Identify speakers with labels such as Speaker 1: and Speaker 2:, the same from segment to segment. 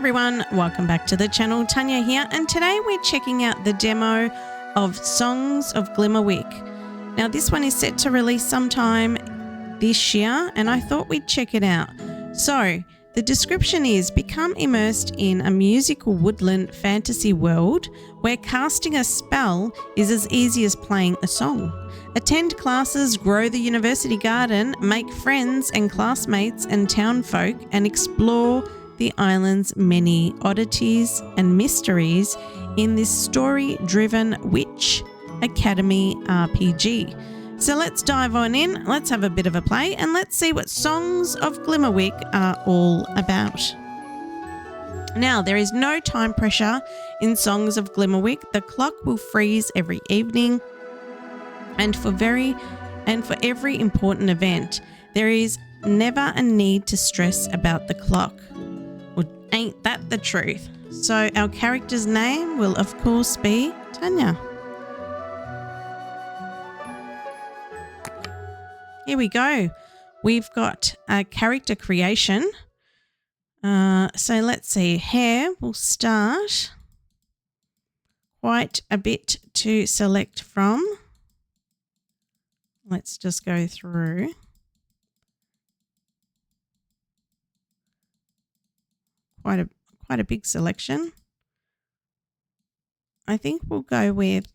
Speaker 1: everyone, welcome back to the channel. Tanya here, and today we're checking out the demo of Songs of Glimmerwick. Now this one is set to release sometime this year, and I thought we'd check it out. So the description is: become immersed in a musical woodland fantasy world where casting a spell is as easy as playing a song. Attend classes, grow the university garden, make friends and classmates and townfolk, and explore the island's many oddities and mysteries in this story-driven Witch Academy RPG. So let's dive on in, let's have a bit of a play, and let's see what Songs of Glimmerwick are all about. Now, there is no time pressure in Songs of Glimmerwick. The clock will freeze every evening, and for every important event, there is never a need to stress about the clock. Well, ain't that the truth? So our character's name will of course be Tanya. Here we go. We've got a character creation. So let's see. Hair will start. Quite a bit to select from. Let's just go through. Quite a big selection. I think we'll go with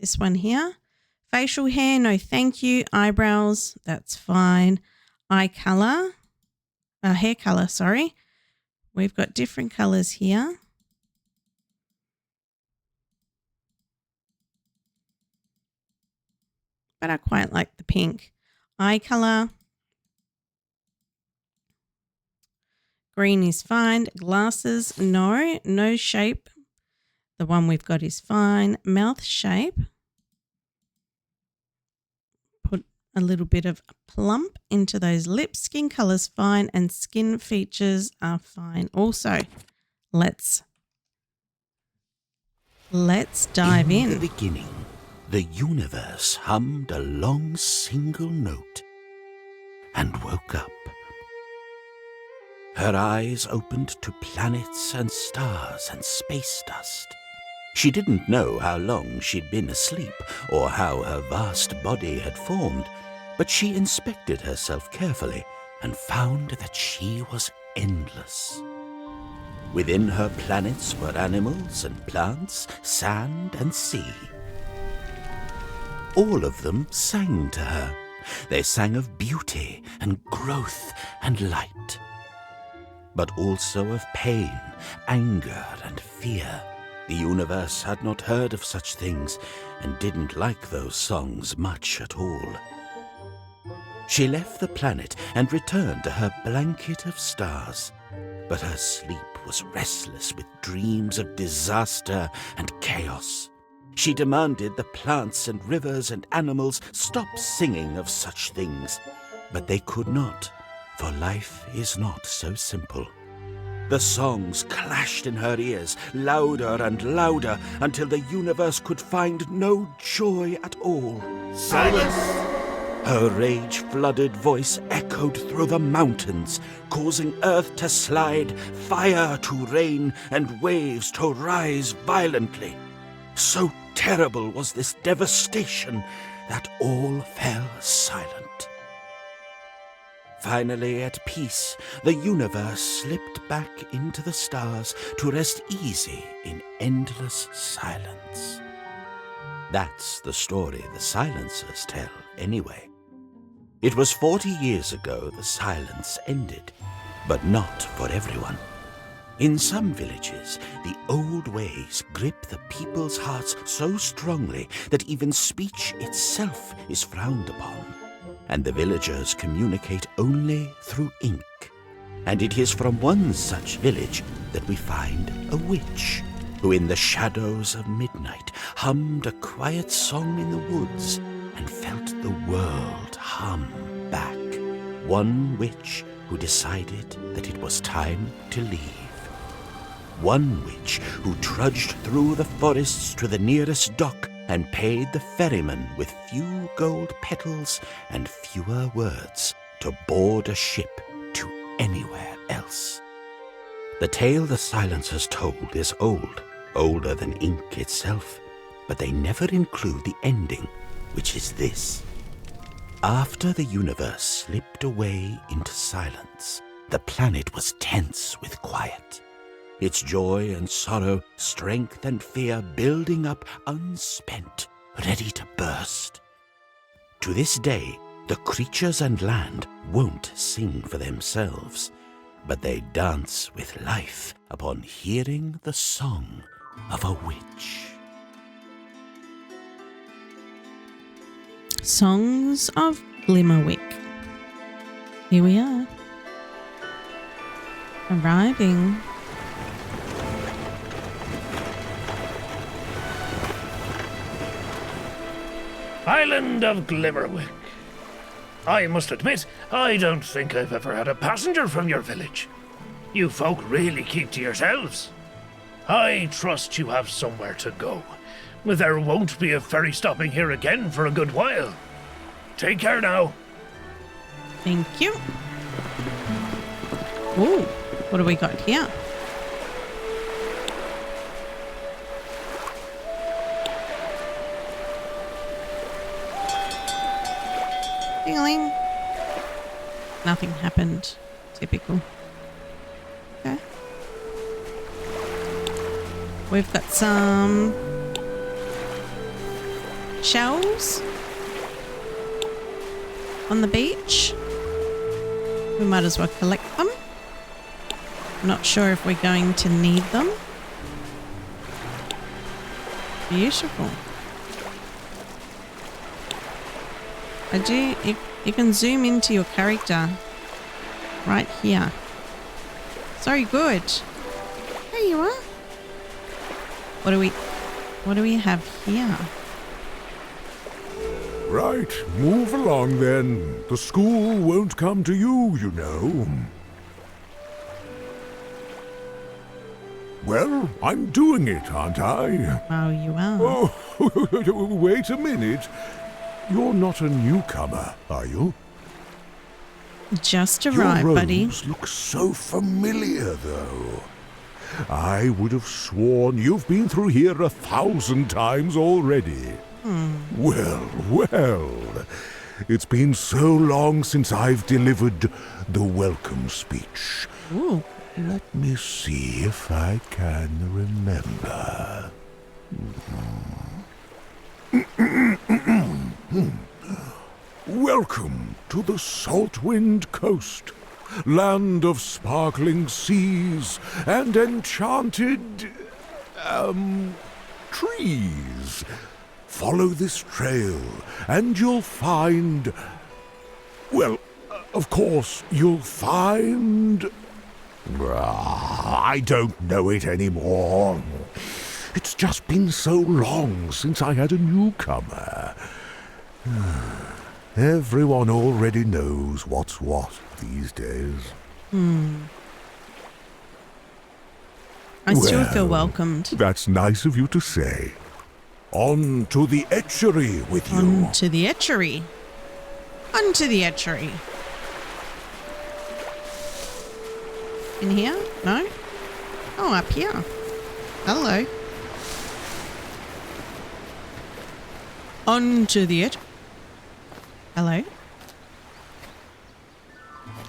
Speaker 1: this one here. Facial hair, no thank you. Eyebrows, that's fine. Eye colour, hair colour, sorry. We've got different colours here. But I quite like the pink. Eye colour. Green is fine. Glasses, no. Nose shape, the one we've got is fine. Mouth shape. Put a little bit of plump into those lips. Skin colour's fine, and skin features are fine also. Let's dive in.
Speaker 2: In the beginning, the universe hummed a long single note and woke up. Her eyes opened to planets and stars and space dust. She didn't know how long she'd been asleep or how her vast body had formed, but she inspected herself carefully and found that she was endless. Within her planets were animals and plants, sand and sea. All of them sang to her. They sang of beauty and growth and light, but also of pain, anger, and fear. The universe had not heard of such things and didn't like those songs much at all. She left the planet and returned to her blanket of stars, but her sleep was restless with dreams of disaster and chaos. She demanded the plants and rivers and animals stop singing of such things, but they could not. For life is not so simple. The songs clashed in her ears, louder and louder, until the universe could find no joy at all.
Speaker 3: Silence!
Speaker 2: Her rage-flooded voice echoed through the mountains, causing earth to slide, fire to rain, and waves to rise violently. So terrible was this devastation that all fell silent. Finally, at peace, the universe slipped back into the stars to rest easy in endless silence. That's the story the silencers tell, anyway. It was 40 years ago the silence ended, but not for everyone. In some villages, the old ways grip the people's hearts so strongly that even speech itself is frowned upon. And the villagers communicate only through ink. And it is from one such village that we find a witch, who in the shadows of midnight hummed a quiet song in the woods and felt the world hum back. One witch who decided that it was time to leave. One witch who trudged through the forests to the nearest dock and paid the ferryman with few gold petals and fewer words to board a ship to anywhere else. The tale the silencers told is old, older than ink itself, but they never include the ending, which is this. After the universe slipped away into silence, the planet was tense with quiet. Its joy and sorrow, strength and fear building up unspent, ready to burst. To this day, the creatures and land won't sing for themselves, but they dance with life upon hearing the song of a witch.
Speaker 1: Songs of Glimmerwick. Here we are. Arriving.
Speaker 3: Island of Glimmerwick. I must admit, I don't think I've ever had a passenger from your village. You folk really keep to yourselves. I trust you have somewhere to go. There won't be a ferry stopping here again for a good while. Take care now.
Speaker 1: Thank you. Ooh, what do we got here? Ding-a-ling. Nothing happened. Typical. Okay. We've got some shells on the beach. We might as well collect them. Not sure if we're going to need them. Beautiful. You can zoom into your character right here. So good. There you are. What do we have here?
Speaker 4: Right, move along then. The school won't come to you, you know. Well, I'm doing it, aren't I?
Speaker 1: Oh, you are.
Speaker 4: Oh, wait a minute. You're not a newcomer, are you?
Speaker 1: Just arrived,
Speaker 4: Your
Speaker 1: buddy.
Speaker 4: robes look so familiar, though. I would have sworn you've been through here 1,000 times already. Well. It's been so long since I've delivered the welcome speech.
Speaker 1: Ooh.
Speaker 4: Let me see if I can remember. Welcome to the Saltwind Coast, land of sparkling seas and enchanted, trees. Follow this trail and you'll find, well, of course, you'll find... I don't know it anymore. It's just been so long since I had a newcomer. Everyone already knows what's what these days.
Speaker 1: I still feel welcomed.
Speaker 4: That's nice of you to say. On to the etchery with you.
Speaker 1: On to the etchery. On to the etchery. In here? No? Oh, up here. Hello. On to the etchery. Hello?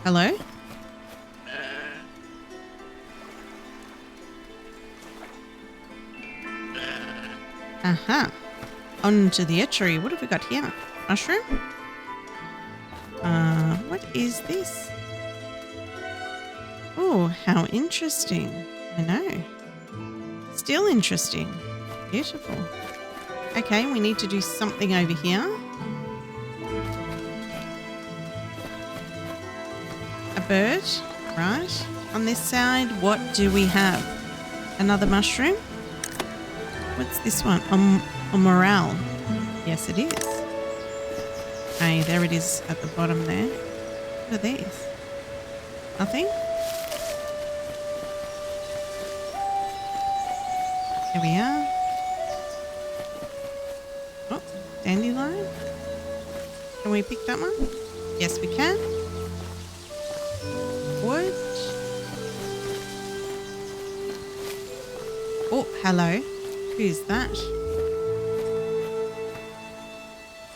Speaker 1: Hello? Aha. On to the etchery. What have we got here? Mushroom? What is this? Oh, how interesting. I know. Still interesting. Beautiful. Okay, we need to do something over here. A bird, right? On this side, what do we have? Another mushroom? What's this one? A morale. Yes, it is. Okay, there it is at the bottom there. What are these? Nothing? Here we are. Oh, dandelion. Can we pick that one? Yes, we can. Wood. hello. Who's that?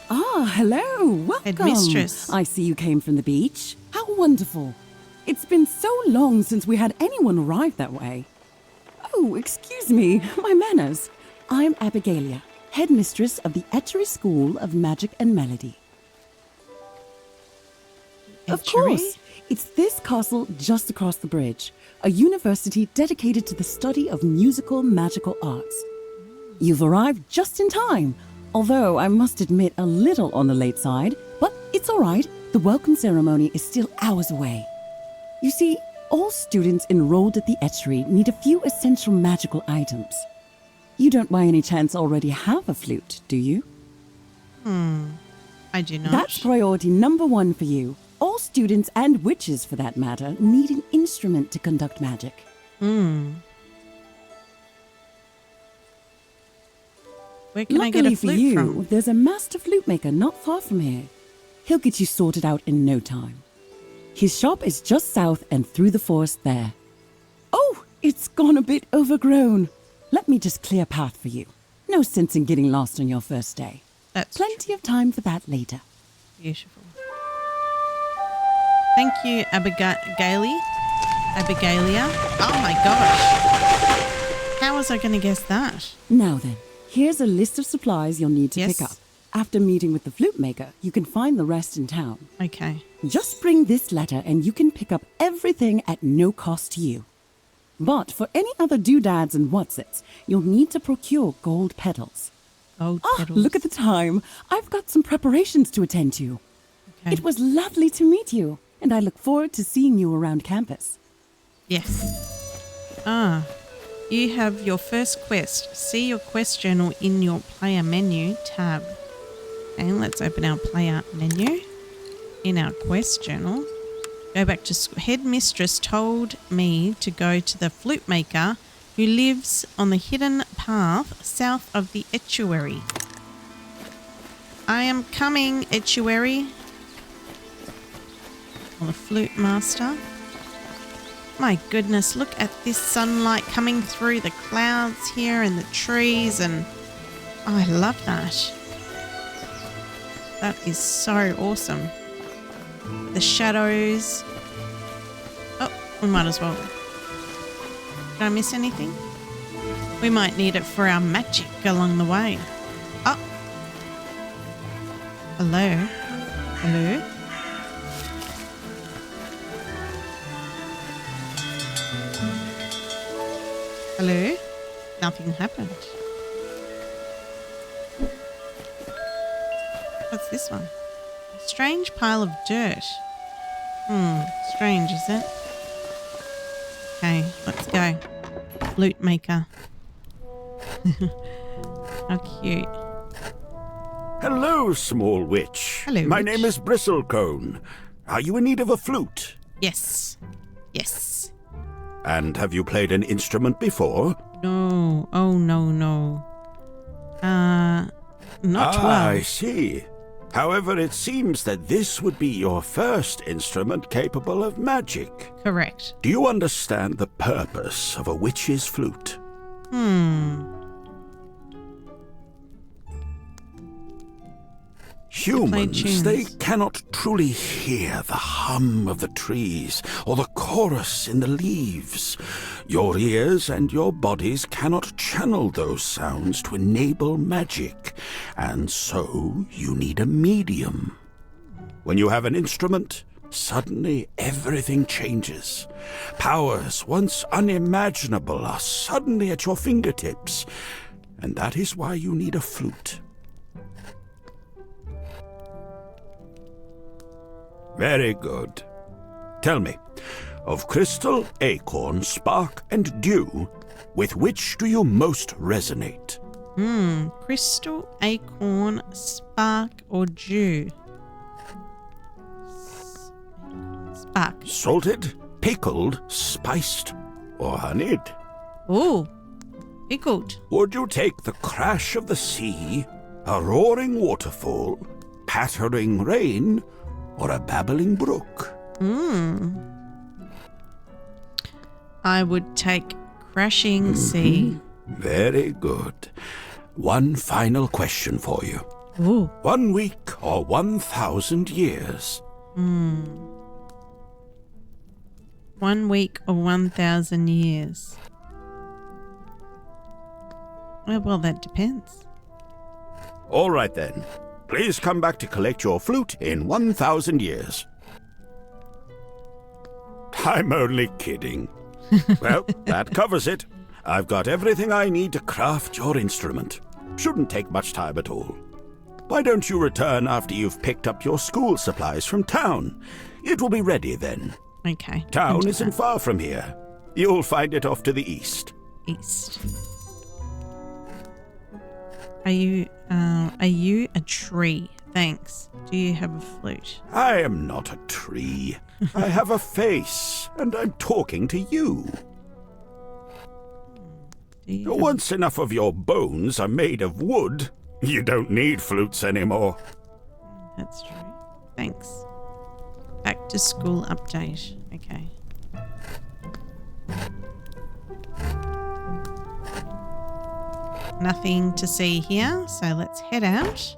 Speaker 5: Ah, hello. Welcome.
Speaker 1: Headmistress.
Speaker 5: I see you came from the beach. How wonderful. It's been so long since we had anyone arrive that way. Oh, excuse me. My manners. I'm Abigalia, headmistress of the Etchery School of Magic and Melody. Of course. It's this castle just across the bridge, a university dedicated to the study of musical magical arts. You've arrived just in time, although I must admit a little on the late side, but it's all right. The welcome ceremony is still hours away. You see, all students enrolled at the Etchery need a few essential magical items. You don't by any chance already have a flute, do you?
Speaker 1: I do not.
Speaker 5: That's priority number 1 for you. All students, and witches for that matter, need an instrument to conduct magic.
Speaker 1: Where can I get
Speaker 5: Luckily
Speaker 1: a
Speaker 5: for
Speaker 1: flute
Speaker 5: you,
Speaker 1: from?
Speaker 5: there's a master flute maker not far from here. He'll get you sorted out in no time. His shop is just south and through the forest there. Oh, it's gone a bit overgrown. Let me just clear a path for you. No sense in getting lost on your first day.
Speaker 1: That's
Speaker 5: Plenty of time for that later.
Speaker 1: beautiful. Thank you, Abigalia. Oh my gosh. How was I going to guess that?
Speaker 5: Now then, here's a list of supplies you'll need to
Speaker 1: Yes.
Speaker 5: pick up. After meeting with the flute maker, you can find the rest in town.
Speaker 1: Okay.
Speaker 5: Just bring this letter and you can pick up everything at no cost to you. But for any other doodads and whatsits, you'll need to procure gold petals.
Speaker 1: Gold
Speaker 5: Ah,
Speaker 1: petals.
Speaker 5: look at the time. I've got some preparations to attend to.
Speaker 1: Okay.
Speaker 5: It was lovely to meet you, and I look forward to seeing you around campus.
Speaker 1: Yes. You have your first quest. See your quest journal in your player menu tab. Okay, let's open our player menu. In our quest journal, go back to headmistress told me to go to the flute maker who lives on the hidden path south of the estuary. I am coming, estuary. Or the flute master. My goodness, look at this sunlight coming through the clouds here and the trees, and I love that. That is so awesome. The shadows. Oh, we might as well. Did I miss anything? We might need it for our magic along the way. Oh. Hello. Hello. Hello? Nothing happened. What's this one? A strange pile of dirt. Strange, is it? Okay, let's go. Flute maker. How cute.
Speaker 2: Hello, small witch.
Speaker 1: Hello,
Speaker 2: My
Speaker 1: witch.
Speaker 2: name is Bristlecone. Are you in need of a flute?
Speaker 1: Yes. Yes.
Speaker 2: And have you played an instrument before?
Speaker 1: No. Oh, no. Not
Speaker 2: I
Speaker 1: well.
Speaker 2: see. However, it seems that this would be your first instrument capable of magic.
Speaker 1: Correct.
Speaker 2: Do you understand the purpose of a witch's flute? Humans,
Speaker 1: tunes.
Speaker 2: they cannot truly hear the hum of the trees or the chorus in the leaves. Your ears and your bodies cannot channel those sounds to enable magic, and so you need a medium. When you have an instrument, suddenly everything changes. Powers once unimaginable are suddenly at your fingertips, and that is why you need a flute. Very good. Tell me, of crystal, acorn, spark, and dew, with which do you most resonate?
Speaker 1: Crystal, acorn, spark, or dew? Spark.
Speaker 2: Salted, pickled, spiced, or honeyed?
Speaker 1: Oh, pickled.
Speaker 2: Would you take the crash of the sea, a roaring waterfall, pattering rain, or a babbling brook?
Speaker 1: I would take crashing sea.
Speaker 2: Very good. One final question for you.
Speaker 1: Ooh.
Speaker 2: 1 week or 1,000 years?
Speaker 1: 1 week or 1,000 years? Well, that depends.
Speaker 2: All right then. Please come back to collect your flute in 1,000 years. I'm only kidding. Well, that covers it. I've got everything I need to craft your instrument. Shouldn't take much time at all. Why don't you return after you've picked up your school supplies from town? It will be ready then.
Speaker 1: Okay.
Speaker 2: Town isn't far from here. You'll find it off to the east.
Speaker 1: East. Are you a tree? Thanks. Do you have a flute?
Speaker 2: I am not a tree. I have a face, and I'm talking to you.
Speaker 1: Do you have-
Speaker 2: Once enough of your bones are made of wood, you don't need flutes anymore.
Speaker 1: That's true. Thanks. Back to school update. Okay. Nothing to see here, so let's head out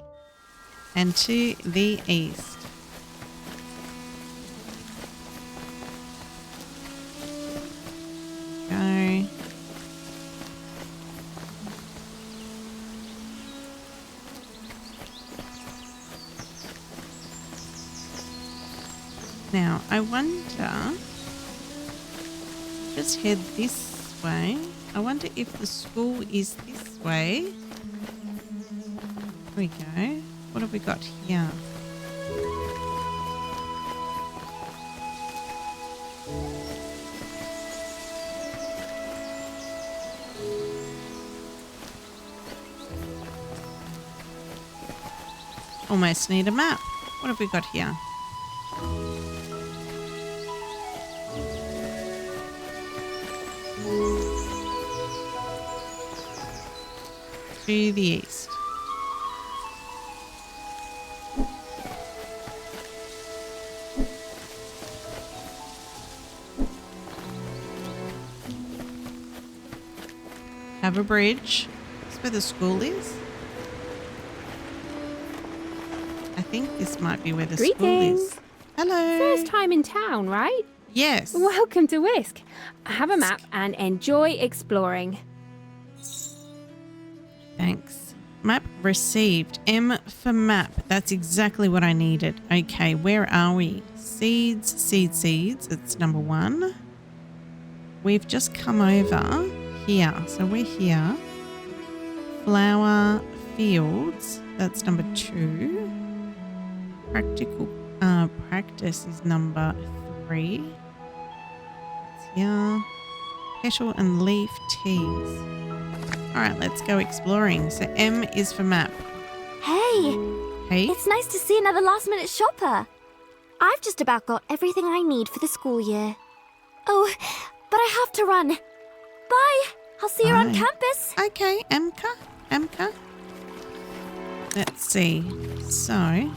Speaker 1: and to the east. Go. Now, I wonder, just head this way. I wonder if the school is this way. Here we go. What have we got here? Almost need a map. What have we got here? To the east. Have a bridge. That's where the school is. I think this might be where the school
Speaker 6: Greetings.
Speaker 1: is. Hello.
Speaker 6: First time in town, right?
Speaker 1: Yes.
Speaker 6: Welcome to Whisk. Have a map and enjoy exploring.
Speaker 1: Thanks. Map received. M for map. That's exactly what I needed. Okay, where are we? Seeds. It's number 1. We've just come over here. So we're here. Flower fields. That's number 2. Practical practice is number 3. It's here. Petal and leaf teas. All right, let's go exploring. So M is for map.
Speaker 7: Hey,
Speaker 1: Hey.
Speaker 7: it's nice to see another last-minute shopper. I've just about got everything I need for the school year. Oh, but I have to run. Bye. I'll see you around
Speaker 1: Bye.
Speaker 7: campus.
Speaker 1: Okay, Emka. Let's see. So,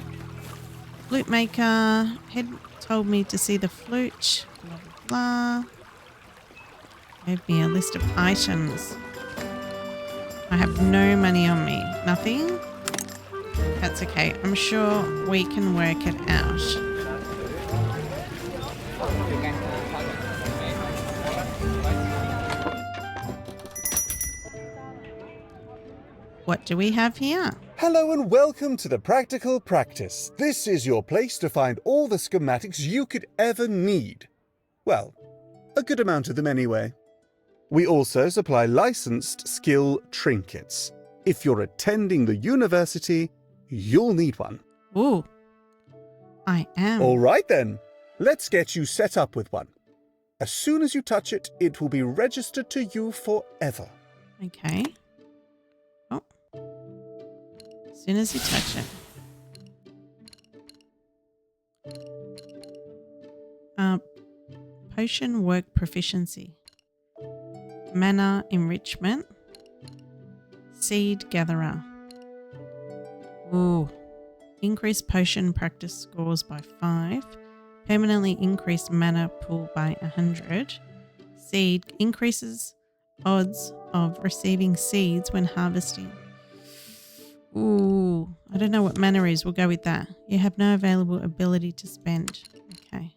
Speaker 1: flute maker. Head told me to see the flute. Blah, blah, blah. Gave me a list of items. I have no money on me. Nothing? That's okay. I'm sure we can work it out. What do we have here?
Speaker 8: Hello and welcome to the Practical Practice. This is your place to find all the schematics you could ever need. Well, a good amount of them anyway. We also supply licensed skill trinkets. If you're attending the university, you'll need one.
Speaker 1: Ooh. I am.
Speaker 8: All right then, let's get you set up with one. As soon as you touch it, it will be registered to you forever.
Speaker 1: Okay. Oh. As soon as you touch it. Potion work proficiency. Mana enrichment. Seed gatherer. Ooh. Increase potion practice scores by 5. Permanently increase mana pool by 100. Seed increases odds of receiving seeds when harvesting. Ooh, I don't know what mana is. We'll go with that. You have no available ability to spend. Okay.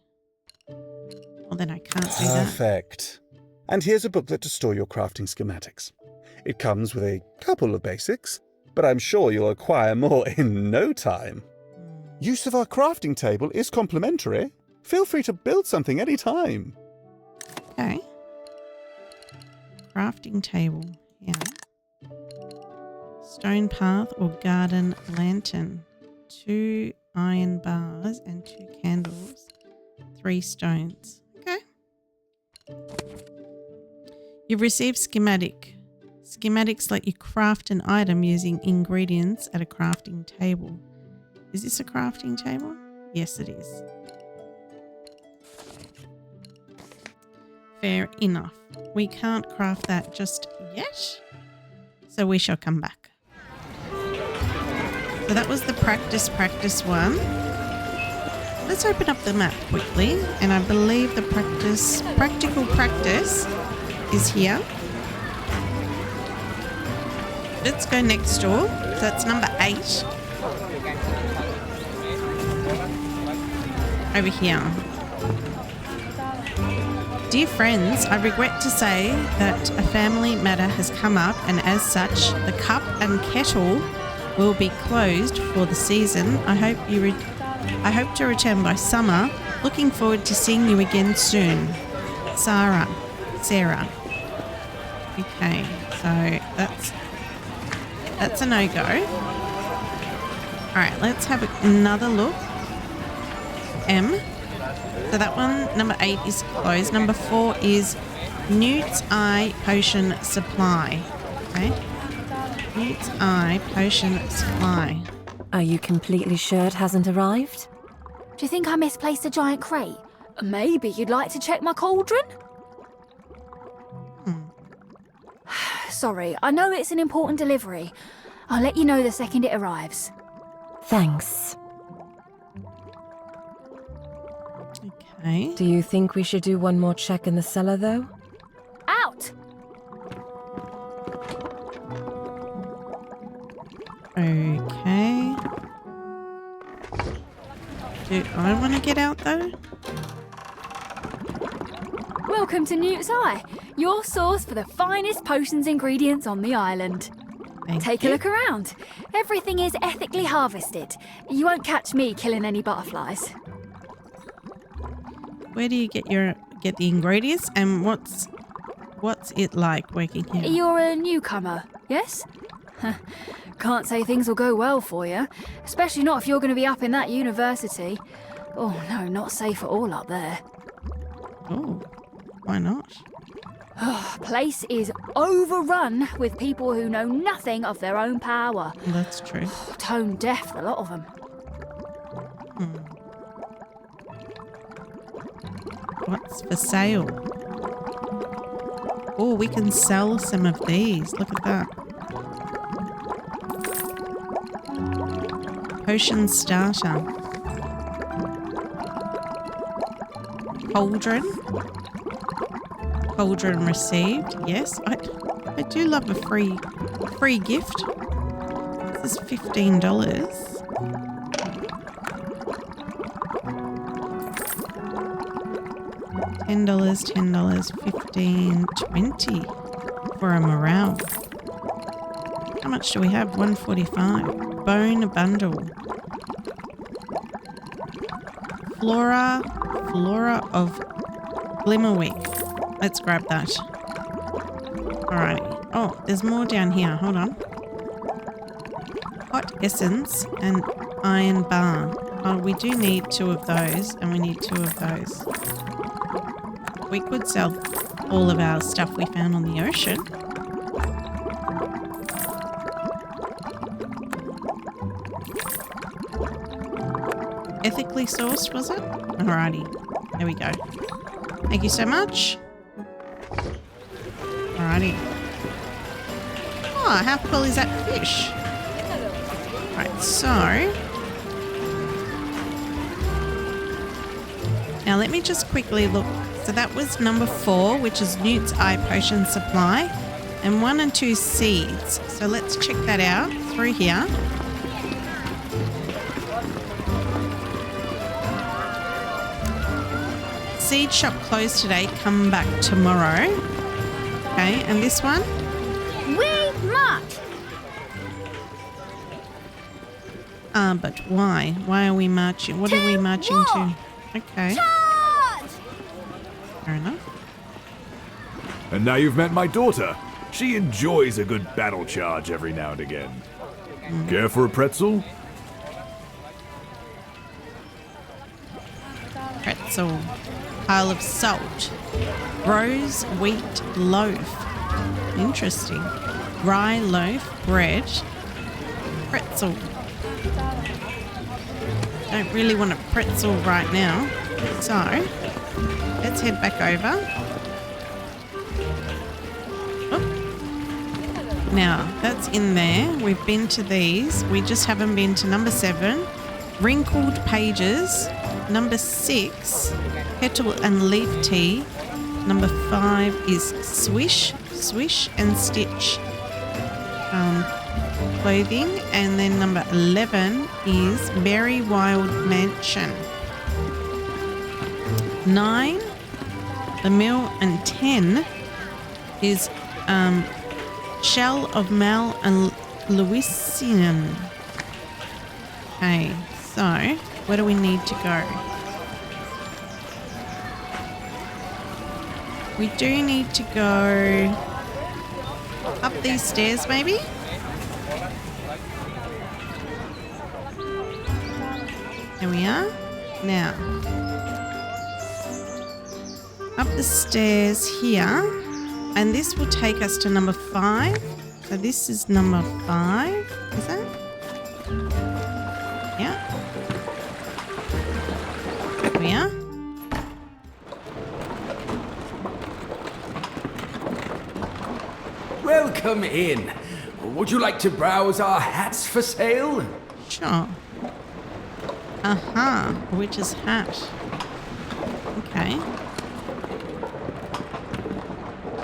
Speaker 1: Well, then I can't do that.
Speaker 8: Perfect. And here's a booklet to store your crafting schematics. It comes with a couple of basics, but I'm sure you'll acquire more in no time. Use of our crafting table is complimentary. Feel free to build something anytime.
Speaker 1: Okay. Crafting table. Yeah. Stone path or garden lantern. 2 iron bars and 2 candles. 3 stones. Okay. You've received schematic. Schematics let you craft an item using ingredients at a crafting table. Is this a crafting table? Yes, it is. Fair enough. We can't craft that just yet, so we shall come back. So that was the practice one. Let's open up the map quickly, and I believe the practical practice is here. Let's go next door. So that's number 8. Over here. Dear friends, I regret to say that a family matter has come up, and as such, the cup and kettle will be closed for the season. I hope to return by summer. Looking forward to seeing you again soon. Sarah. Okay, so that's a no-go. Alright, let's have another look. M. So that one, number 8, is closed. Number 4 is Newt's Eye Potion Supply. Okay. Newt's Eye Potion Supply.
Speaker 9: Are you completely sure it hasn't arrived?
Speaker 6: Do you think I misplaced a giant crate? Maybe you'd like to check my cauldron? Sorry, I know it's an important delivery. I'll let you know the second it arrives.
Speaker 9: Thanks.
Speaker 1: Okay.
Speaker 9: Do you think we should do one more check in the cellar, though?
Speaker 6: Out!
Speaker 1: Okay. Do I want to get out, though?
Speaker 6: Welcome to Newt's Eye, your source for the finest potions ingredients on the island. Take a look around. Everything is ethically harvested. You won't catch me killing any butterflies.
Speaker 1: Where do you get the ingredients, and what's it like working here?
Speaker 6: You're a newcomer, yes? Can't say things will go well for you, especially not if you're going to be up in that university. Oh no, not safe at all up there.
Speaker 1: Oh, why not?
Speaker 6: Place is overrun with people who know nothing of their own power.
Speaker 1: That's true.
Speaker 6: Tone deaf, a lot of them.
Speaker 1: What's for sale? Oh, we can sell some of these. Look at that. Potion starter. Cauldron received. Yes, I do love a free gift. This is $15. $10, 15, 20 for a morale. How much do we have? 145. Bone bundle. Flora of Glimmerwick. Let's grab that. Alrighty. Oh, there's more down here. Hold on. Hot essence and iron bar. Oh, we do need 2 of those, and we need 2 of those. We could sell all of our stuff we found on the ocean. Ethically sourced, was it? Alrighty. There we go. Thank you so much. Alrighty. Oh, how cool is that fish? Alright, so... Now let me just quickly look So that was number 4, which is Newt's Eye Potion Supply, and 1 and 2 seeds. So let's check that out through here. Seed shop closed today, come back tomorrow. Okay, and this one?
Speaker 6: We march!
Speaker 1: But why? Why are we marching? What are we marching to? Okay.
Speaker 6: Charge!
Speaker 1: Fair enough.
Speaker 10: And now you've met my daughter. She enjoys a good battle charge every now and again. Care for a pretzel?
Speaker 1: Pretzel. Pile of salt. Rose wheat loaf. Interesting. Rye loaf, bread, pretzel. Don't really want a pretzel right now. So, let's head back over. Oh. Now, that's in there. We've been to these. We just haven't been to number 7. Wrinkled pages. Number 6. Petal and leaf tea. Number 5 is swish and stitch clothing, and then number 11 is Berry Wild Mansion. 9, the mill, and 10 is Shell of Mal and Louisian. Okay, so where do we need to go? We do need to go up these stairs, maybe? There we are. Now, up the stairs here, and this will take us to number 5. So this is number 5, is it? Yeah. There we are.
Speaker 11: Welcome in. Would you like to browse our hats for sale?
Speaker 1: Sure. Witch's hat. Okay.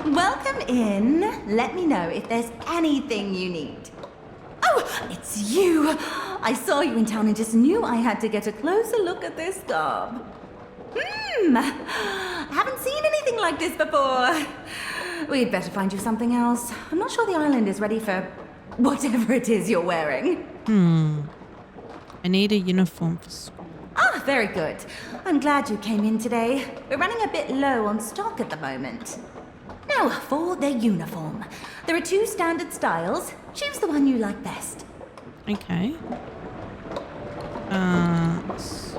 Speaker 12: Welcome in. Let me know if there's anything you need. Oh, it's you. I saw you in town and just knew I had to get a closer look at this garb. I haven't seen anything like this before. We'd better find you something else. I'm not sure the island is ready for whatever it is you're wearing.
Speaker 1: I need a uniform for school.
Speaker 12: Ah, very good. I'm glad you came in today. We're running a bit low on stock at the moment. Now, for the uniform. There are 2 standard styles. Choose the one you like best.
Speaker 1: Okay. So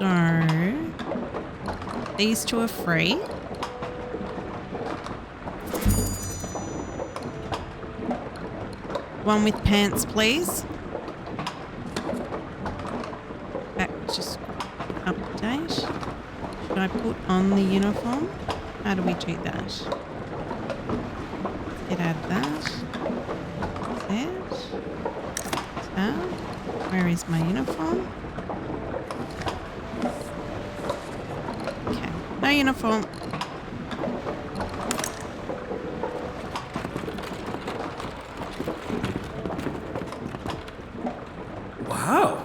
Speaker 1: these 2 are free. One with pants, please. Back to update. Should I put on the uniform? How do we do that? Let's get out of that. That. Where is my uniform? Okay, no uniform.
Speaker 13: Wow,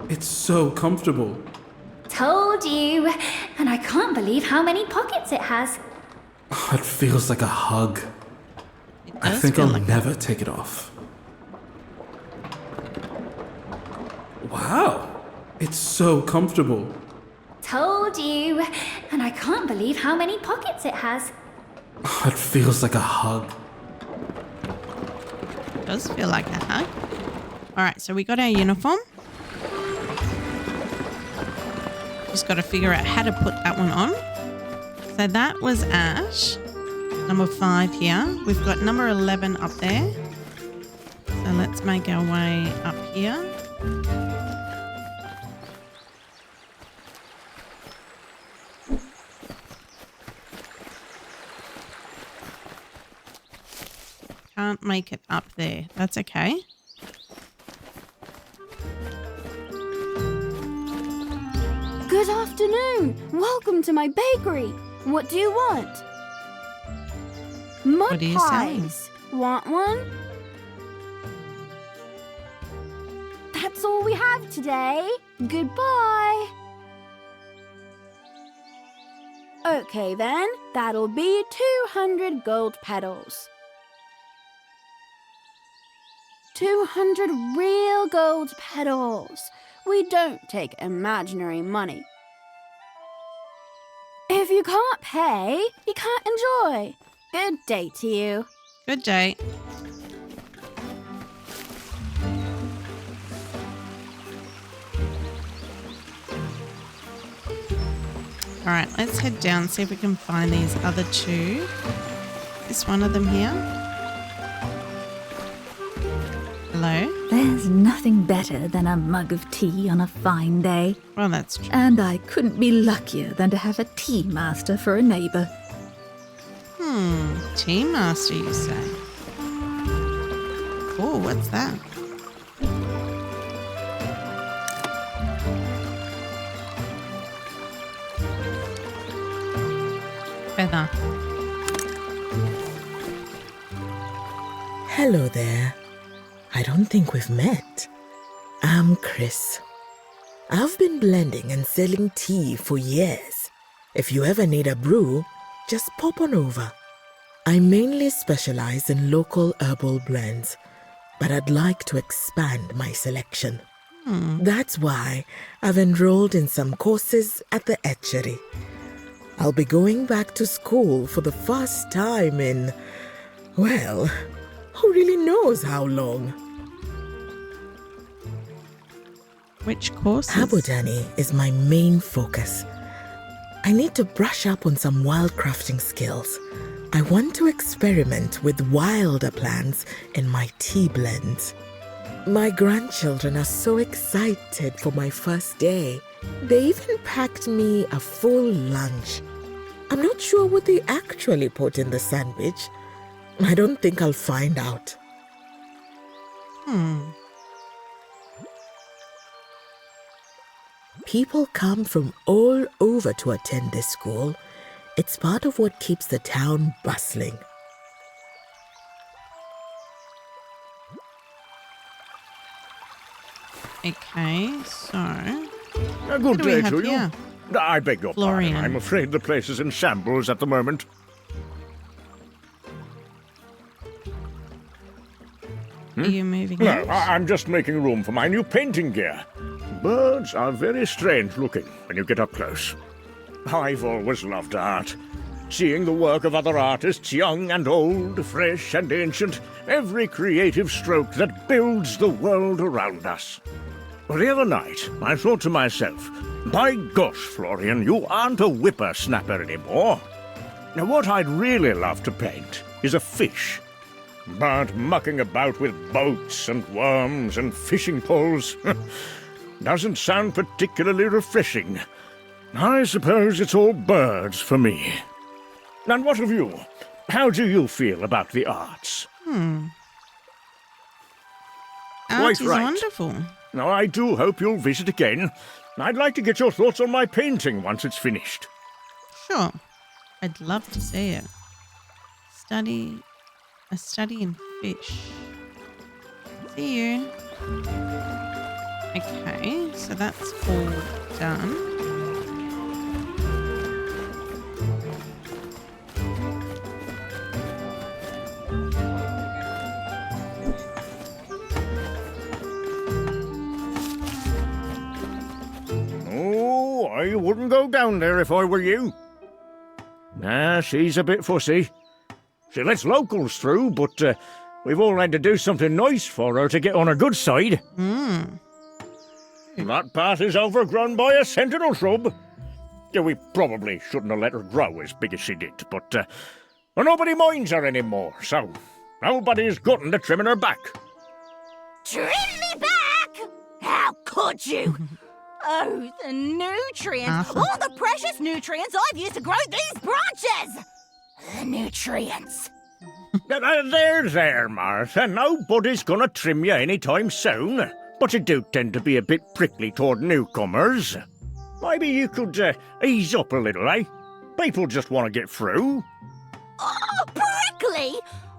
Speaker 13: it's so comfortable.
Speaker 6: Told you. And I can't believe how many pockets it has.
Speaker 13: It feels like a hug. I think I'll never take it off. Wow, it's so comfortable.
Speaker 6: Told you. And I can't believe how many pockets it has.
Speaker 13: It feels like a hug.
Speaker 1: It does feel like a hug. Alright, so we got our uniform. Just got to figure out how to put that one on. So that was at number 5 here. We've got number 11 up there. So let's make our way up here. Can't make it up there. That's okay.
Speaker 14: Good afternoon. Welcome to my bakery.
Speaker 6: What do you want? Mud
Speaker 1: What are you saying?
Speaker 6: pies. Want one? That's all we have today. Goodbye. Okay then, that'll be 200 gold petals. 200 real gold petals. We don't take imaginary money. If you can't pay, you can't enjoy. Good day to you.
Speaker 1: Good day. All right, let's head down, see if we can find these other two. Is one of them here? Hello?
Speaker 14: There's nothing better than a mug of tea on a fine day.
Speaker 1: Well, that's true.
Speaker 14: And I couldn't be luckier than to have a tea master for a neighbour.
Speaker 1: Tea master, you say? Oh, what's that? Feather.
Speaker 15: Hello there. I don't think we've met. I'm Chris. I've been blending and selling tea for years. If you ever need a brew, just pop on over. I mainly specialize in local herbal blends, but I'd like to expand my selection. That's why I've enrolled in some courses at the etchery. I'll be going back to school for the first time in, well, who really knows how long?
Speaker 1: Which courses?
Speaker 15: Botany is my main focus. I need to brush up on some wild crafting skills. I want to experiment with wilder plants in my tea blends. My grandchildren are so excited for my first day. They even packed me a full lunch. I'm not sure what they actually put in the sandwich. I don't think I'll find out. People come from all over to attend this school. It's part of what keeps the town bustling.
Speaker 1: Okay, so...
Speaker 16: Good day to you.
Speaker 1: Here?
Speaker 16: I beg your
Speaker 1: Florian.
Speaker 16: pardon. I'm afraid the place is in shambles at the moment.
Speaker 1: Are you moving
Speaker 16: No,
Speaker 1: out?
Speaker 16: I'm just making room for my new painting gear. Birds are very strange looking when you get up close. I've always loved art. Seeing the work of other artists, young and old, fresh and ancient, every creative stroke that builds the world around us. The other night, I thought to myself, by gosh, Florian, you aren't a whippersnapper anymore. Now, what I'd really love to paint is a fish. But mucking about with boats and worms and fishing poles doesn't sound particularly refreshing. I suppose it's all birds for me. And what of you? How do you feel about the arts?
Speaker 1: Art
Speaker 16: Quite
Speaker 1: is
Speaker 16: right.
Speaker 1: wonderful.
Speaker 16: Now, I do hope you'll visit again. I'd like to get your thoughts on my painting once it's finished.
Speaker 1: Sure. I'd love to see it. A study in fish. See you. Okay, so that's all done.
Speaker 16: Oh, I wouldn't go down there if I were you. Nah, she's a bit fussy. She lets locals through, but we've all had to do something nice for her to get on her good side. That path is overgrown by a sentinel shrub. Yeah, we probably shouldn't have let her grow as big as she did, but nobody minds her anymore, so nobody's gotten to trimming her back.
Speaker 12: Trim me back? How could you? Oh, the nutrients.
Speaker 1: Awesome.
Speaker 12: All the precious nutrients I've used to grow these branches. The nutrients.
Speaker 16: There, Martha. Nobody's gonna trim you any time soon. But you do tend to be a bit prickly toward newcomers. Maybe you could ease up a little, eh? People just want to get through.
Speaker 17: Oh, prickly!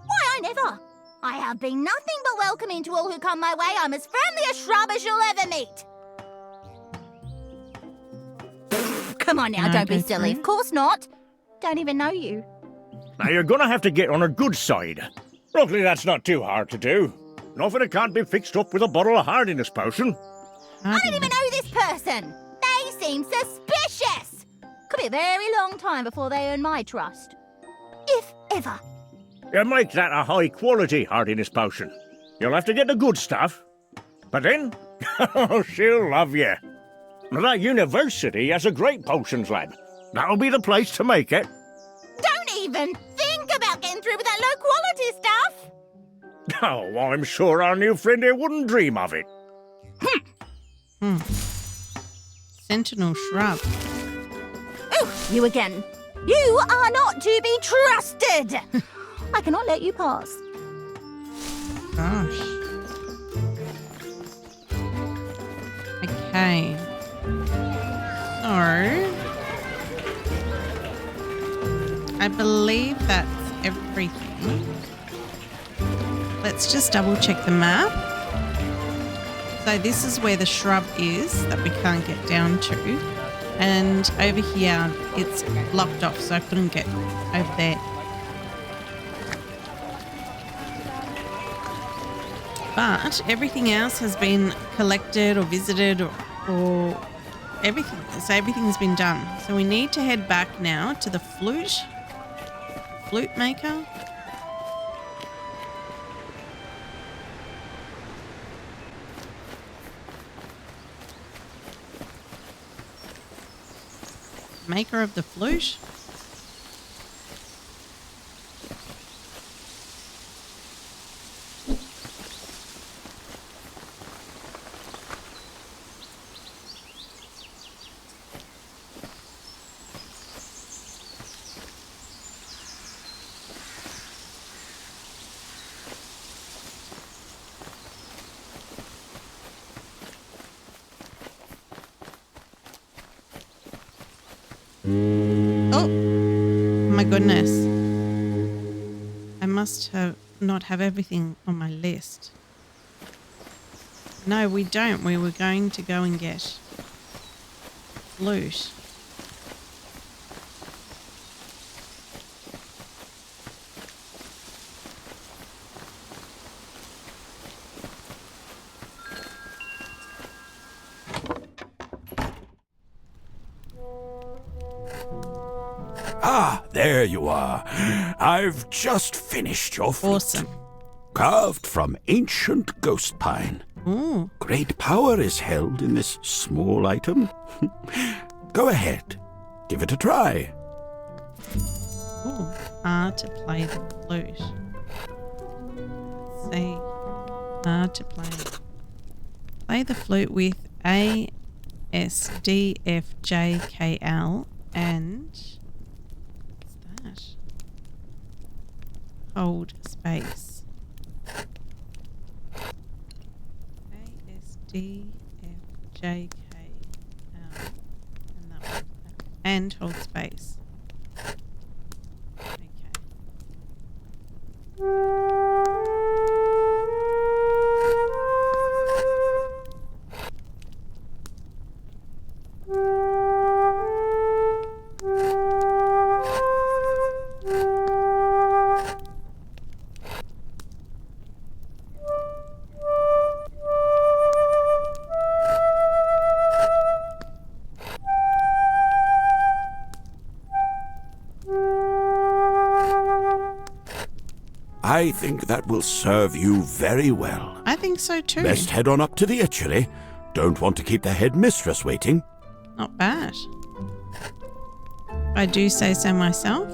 Speaker 17: Why, I never. I have been nothing but welcoming to all who come my way. I'm as friendly a shrub as you'll ever meet. Come on now, don't be silly. Of course not. Don't even know you.
Speaker 16: Now, you're going to have to get on a good side. Luckily, that's not too hard to do. Nothing that can't be fixed up with a bottle of hardiness potion.
Speaker 17: I don't even know this person. They seem suspicious. Could be a very long time before they earn my trust. If ever.
Speaker 16: You make that a high-quality hardiness potion. You'll have to get the good stuff. But then, she'll love you. That university has a great potions lab. That'll be the place to make it.
Speaker 17: Don't even think about getting through with that low-quality stuff.
Speaker 16: Oh, I'm sure our new friend here wouldn't dream of it.
Speaker 1: Sentinel shrub.
Speaker 17: Oh, you again. You are not to be trusted. I cannot let you pass.
Speaker 1: Gosh. Okay. So, I believe that's everything. Let's just double check the map. So this is where the shrub is that we can't get down to. And over here, it's blocked off, so I couldn't get over there. But everything else has been collected or visited or everything. So everything's been done. So we need to head back now to the flute maker. Maker of the flute. Oh my goodness. I must not have everything on my list. No, we don't. We were going to go and get flute.
Speaker 4: Ah, there you are. I've just finished your flute.
Speaker 1: Awesome.
Speaker 4: Carved from ancient ghost pine.
Speaker 1: Ooh.
Speaker 4: Great power is held in this small item. Go ahead. Give it a try.
Speaker 1: Ooh. To play the flute. Let's see. To play. Play the flute with A, S, D, F, J, K, L and... hold space. A, S, D, F, J, K, L. And that one. And hold space. Okay.
Speaker 4: I think that will serve you very well.
Speaker 1: I think so too.
Speaker 4: Best head on up to the etchery. Don't want to keep the headmistress waiting.
Speaker 1: Not bad. I do say so myself.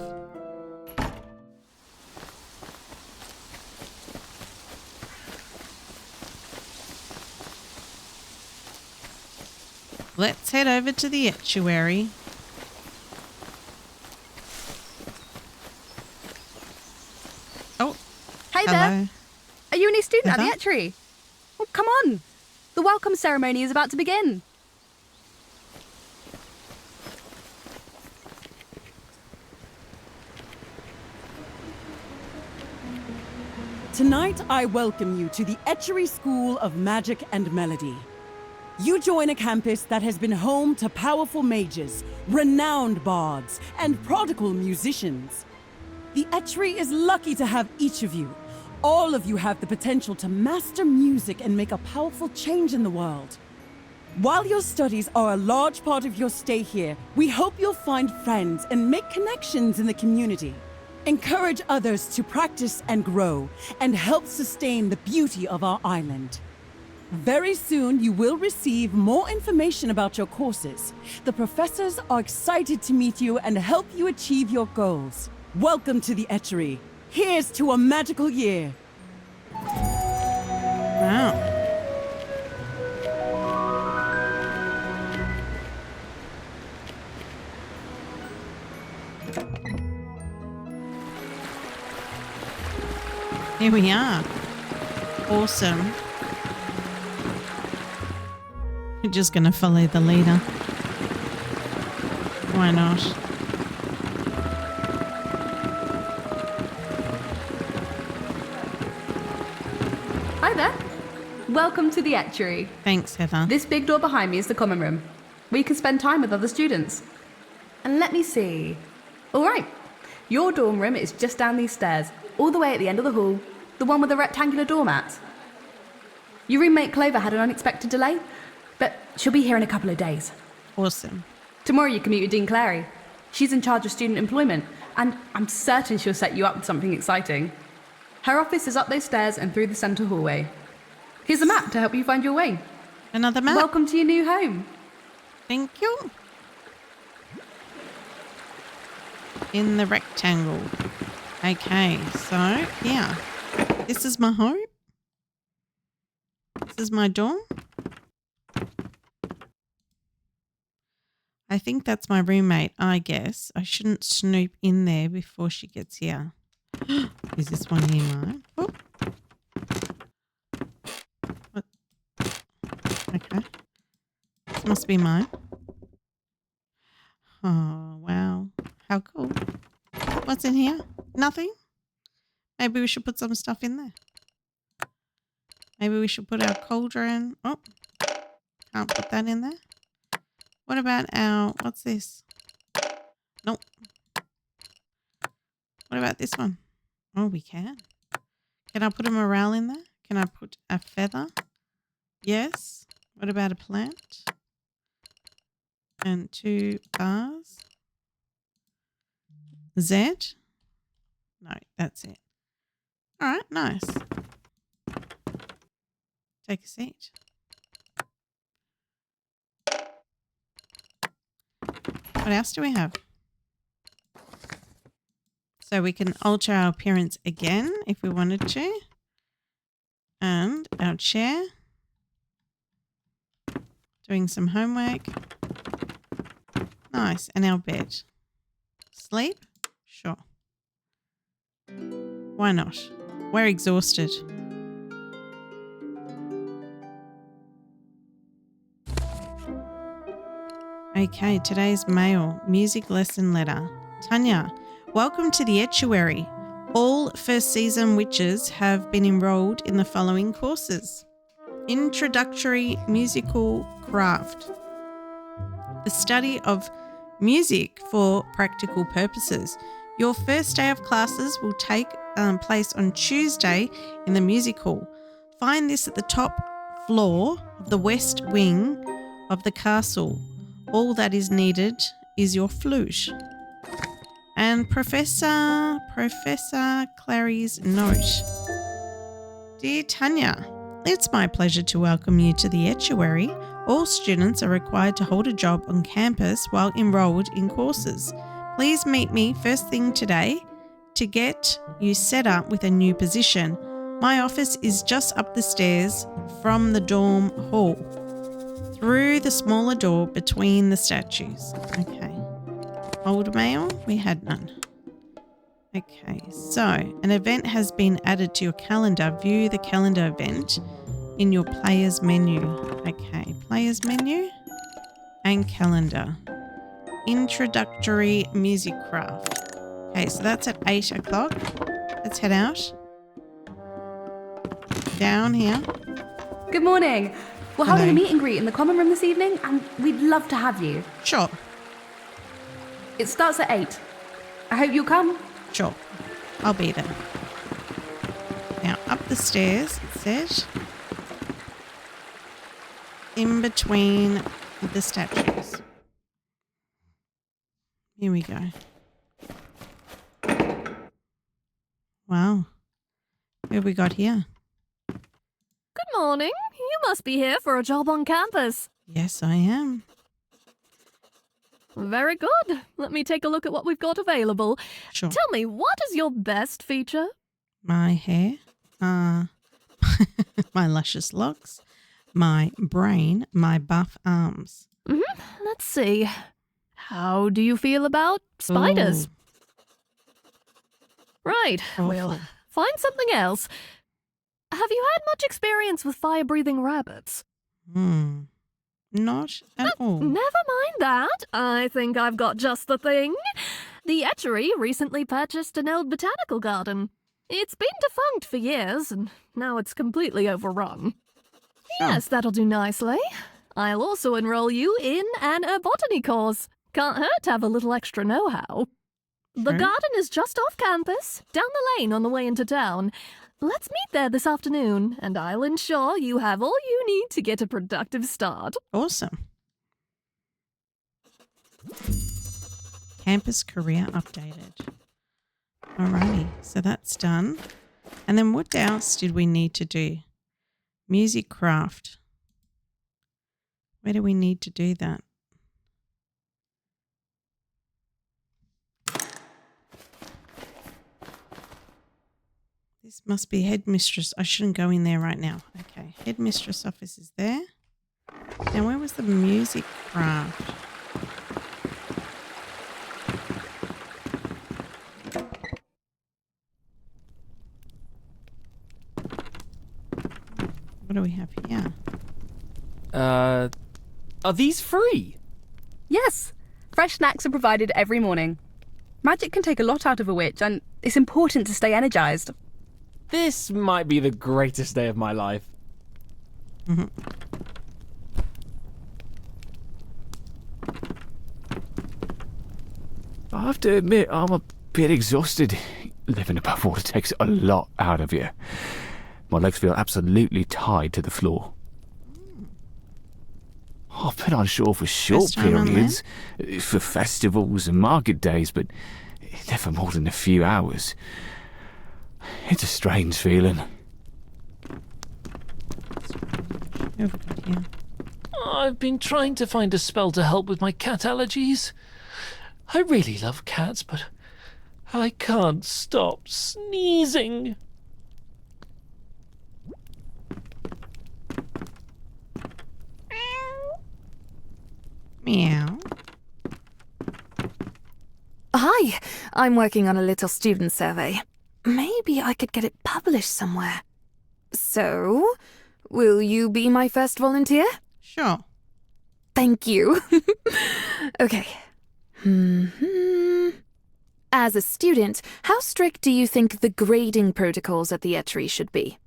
Speaker 1: Let's head over to the estuary. Oh,
Speaker 18: hey
Speaker 1: hello.
Speaker 18: there. Are you a new student at the
Speaker 1: Heather?
Speaker 18: estuary? Well, come on. The welcome ceremony is about to begin.
Speaker 5: Tonight, I welcome you to the Etchery School of Magic and Melody. You join a campus that has been home to powerful mages, renowned bards, and prodigal musicians. The Etchery is lucky to have each of you. All of you have the potential to master music and make a powerful change in the world. While your studies are a large part of your stay here, we hope you'll find friends and make connections in the community. Encourage others to practice and grow, and help sustain the beauty of our island. Very soon, you will receive more information about your courses. The professors are excited to meet you and help you achieve your goals. Welcome to the Etchery. Here's to a magical year.
Speaker 1: Wow. Here we are. Awesome. We're just going to follow the leader. Why not?
Speaker 18: Hi there. Welcome to the Etchery.
Speaker 1: Thanks, Heather.
Speaker 18: This big door behind me is the common room, where you can spend time with other students. And let me see. All right. Your dorm room is just down these stairs, all the way at the end of the hall, the one with the rectangular doormat. Your roommate Clover had an unexpected delay, but she'll be here in a couple of days.
Speaker 1: Awesome.
Speaker 18: Tomorrow you can meet with Dean Clary. She's in charge of student employment, and I'm certain she'll set you up with something exciting. Her office is up those stairs and through the centre hallway. Here's a map to help you find your way.
Speaker 1: Another map.
Speaker 18: Welcome to your new home.
Speaker 1: Thank you. In the rectangle. Okay, so yeah. This is my home. This is my dorm. I think that's my roommate, I guess. I shouldn't snoop in there before she gets here. Is this one here mine? Oh. What? Okay. This must be mine. Oh, wow. How cool. What's in here? Nothing? Maybe we should put some stuff in there. Maybe we should put our cauldron. Oh, can't put that in there. What about our, what's this? Nope. What about this one? Oh, we can. Can I put a morale in there? Can I put a feather? Yes. What about a plant? And 2 bars. Z? No, that's it. All right, nice. Take a seat. What else do we have? So we can alter our appearance again if we wanted to. And our chair. Doing some homework. Nice. And our bed. Sleep? Sure. Why not? We're exhausted. Okay, today's mail. Music lesson letter. Tanya, welcome to the Estuary. All first season witches have been enrolled in the following courses. Introductory musical craft. The study of music for practical purposes. Your first day of classes will take place on Tuesday in the music hall. Find this at the top floor of the west wing of the castle. All that is needed is your flute. And Professor Clary's note. Dear Tanya, it's my pleasure to welcome you to the Estuary. All students are required to hold a job on campus while enrolled in courses. Please meet me first thing today to get you set up with a new position. My office is just up the stairs from the dorm hall, through the smaller door between the statues. Okay. Old mail? We had none. Okay, so an event has been added to your calendar. View the calendar event in your player's menu. Okay, player's menu and calendar. Introductory music craft. Okay, so that's at 8 o'clock. Let's head out. down here.
Speaker 18: Good morning. We're
Speaker 1: Hello.
Speaker 18: having a meet and greet in the common room this evening, and we'd love to have you.
Speaker 1: Sure.
Speaker 18: It starts at 8. I hope you'll come.
Speaker 1: Sure. I'll be there. Now, up the stairs, it says. In between the statues. Here we go. Wow. Who have we got here?
Speaker 19: Good morning. You must be here for a job on campus.
Speaker 1: Yes, I am.
Speaker 19: Very good. Let me take a look at what we've got available.
Speaker 1: Sure.
Speaker 19: Tell me, what is your best feature?
Speaker 1: My hair. My luscious locks. My brain. My buff arms.
Speaker 19: Let's see. How do you feel about spiders?
Speaker 1: Ooh.
Speaker 19: Right. We'll find something else. Have you had much experience with fire-breathing rabbits?
Speaker 1: Not at all.
Speaker 19: Never mind that. I think I've got just the thing. The Etchery recently purchased an old botanical garden. It's been defunct for years, and now it's completely overrun. Yes, that'll do nicely. I'll also enroll you in an botany course. Can't hurt to have a little extra know-how. The garden is just off campus, down the lane on the way into town. Let's meet there this afternoon, and I'll ensure you have all you need to get a productive start.
Speaker 1: Awesome. Campus career updated. Alrighty, so that's done. And then what else did we need to do? Music craft. Where do we need to do that? This must be headmistress. I shouldn't go in there right now. Okay, headmistress office is there. Now where was the music craft? What do we have here?
Speaker 20: Are these free?
Speaker 18: Yes. Fresh snacks are provided every morning. Magic can take a lot out of a witch, and it's important to stay energized.
Speaker 20: This might be the greatest day of my life.
Speaker 21: I have to admit, I'm a bit exhausted. Living above water takes a lot out of you. My legs feel absolutely tied to the floor. I've been on shore for short periods, for festivals and market days, but never more than a few hours. It's a strange feeling.
Speaker 3: I've been trying to find a spell to help with my cat allergies. I really love cats, but I can't stop sneezing.
Speaker 1: Meow.
Speaker 19: Hi, I'm working on a little student survey. Maybe I could get it published somewhere. So, will you be my first volunteer?
Speaker 1: Sure.
Speaker 19: Thank you. Okay. As a student, how strict do you think the grading protocols at the Etchery should be?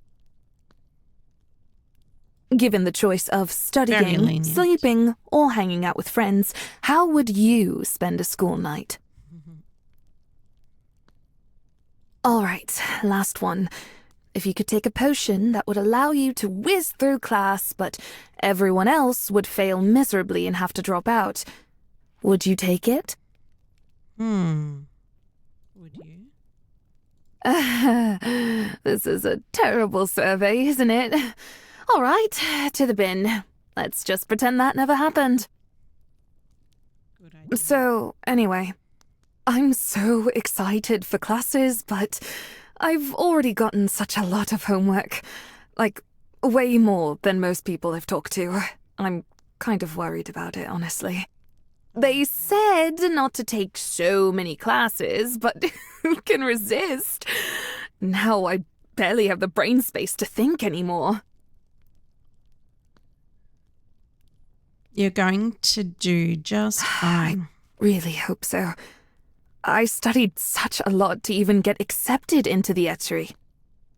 Speaker 19: Given the choice of studying, sleeping, or hanging out with friends, how would you spend a school night? All right, last one. If you could take a potion that would allow you to whiz through class, but everyone else would fail miserably and have to drop out, would you take it?
Speaker 1: Would you?
Speaker 19: This is a terrible survey, isn't it? All right, to the bin. Let's just pretend that never happened. So, anyway, I'm so excited for classes, but I've already gotten such a lot of homework. Like, way more than most people I've talked to. I'm kind of worried about it, honestly. They said not to take so many classes, but who can resist? Now I barely have the brain space to think anymore.
Speaker 1: You're going to do just fine.
Speaker 19: I really hope so. I studied such a lot to even get accepted into the Etchery.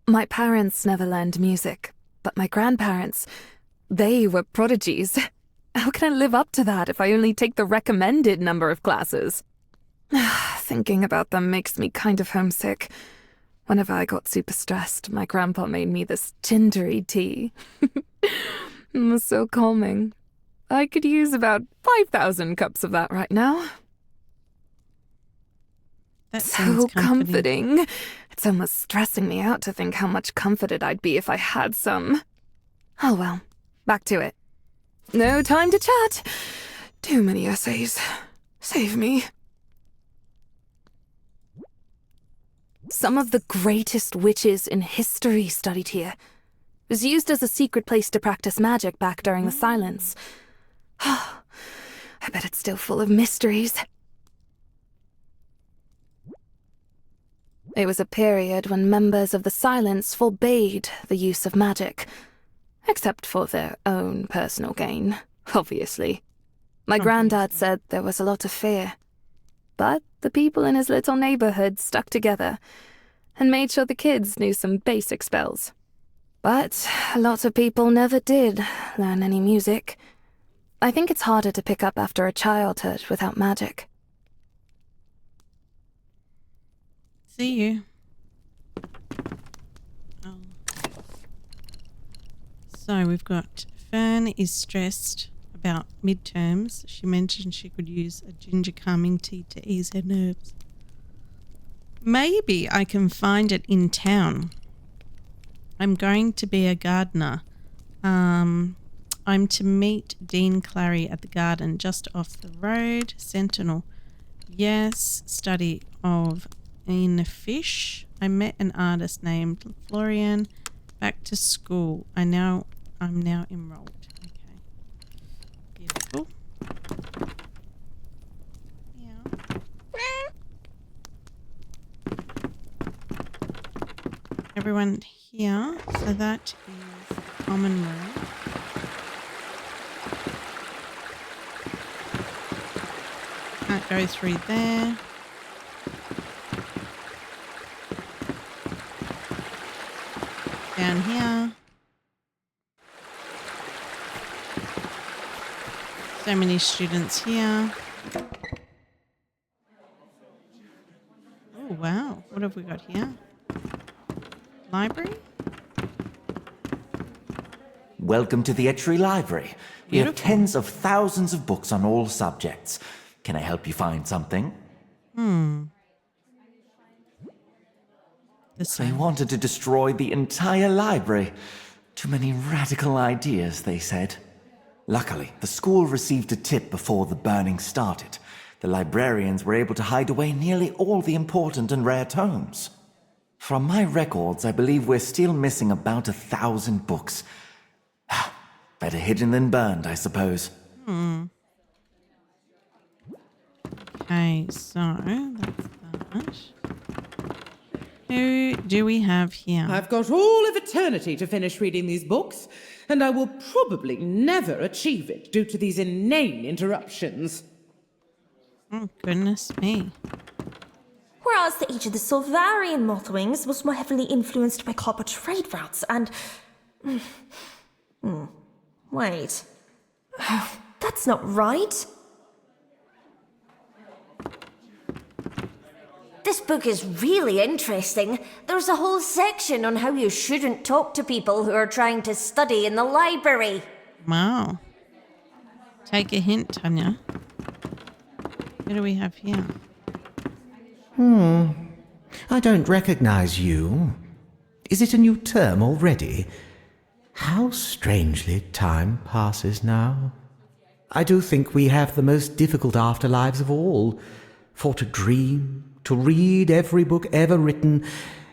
Speaker 2: My parents never learned music, but my grandparents, they were prodigies. How can I live up to that if I only take the recommended number of classes? Thinking about them makes me kind of homesick. Whenever I got super stressed, my grandpa made me this gingery tea. It was so calming. I could use about 5,000 cups of that right now.
Speaker 1: That
Speaker 2: so comforting. It's almost stressing me out to think how much comforted I'd be if I had some. Oh well, back to it. No time to chat. Too many essays. Save me. Some of the greatest witches in history studied here. It was used as a secret place to practice magic back during the silence. I bet it's still full of mysteries. It was a period when members of the Silence forbade the use of magic, except for their own personal gain, obviously. My granddad said there was a lot of fear, but the people in his little neighborhood stuck together and made sure the kids knew some basic spells. But a lot of people never did learn any music. I think it's harder to pick up after a childhood without magic.
Speaker 1: See you. So we've got Fern is stressed about midterms. She mentioned she could use a ginger calming tea to ease her nerves. Maybe I can find it in town. I'm going to be a gardener. I'm to meet Dean Clary at the garden just off the road. Sentinel. Yes. Study of in fish. I met an artist named Florian. Back to school. I'm now enrolled. Okay. Beautiful. Yeah. Everyone here. So that is the common room. Can't go through there. Down here. So many students here. Oh, wow. What have we got here? Library?
Speaker 22: Welcome to the Etchery Library. We have tens of thousands of books on all subjects. Can I help you find something? They wanted to destroy the entire library. Too many radical ideas, they said. Luckily, the school received a tip before the burning started. The librarians were able to hide away nearly all the important and rare tomes. From my records, I believe we're still missing about 1,000 books. Better hidden than burned, I suppose.
Speaker 1: Okay, so that's that. Who do we have here?
Speaker 23: I've got all of eternity to finish reading these books, and I will probably never achieve it due to these inane interruptions.
Speaker 1: Oh, goodness me.
Speaker 24: Whereas the age of the Solvarian Mothwings was more heavily influenced by copper trade routes and... Wait. That's not right.
Speaker 7: This book is really interesting. There's a whole section on how you shouldn't talk to people who are trying to study in the library.
Speaker 1: Wow. Take a hint, Tanya. What do we have here?
Speaker 25: I don't recognize you. Is it a new term already? How strangely time passes now. I do think we have the most difficult afterlives of all. For to dream, to read every book ever written,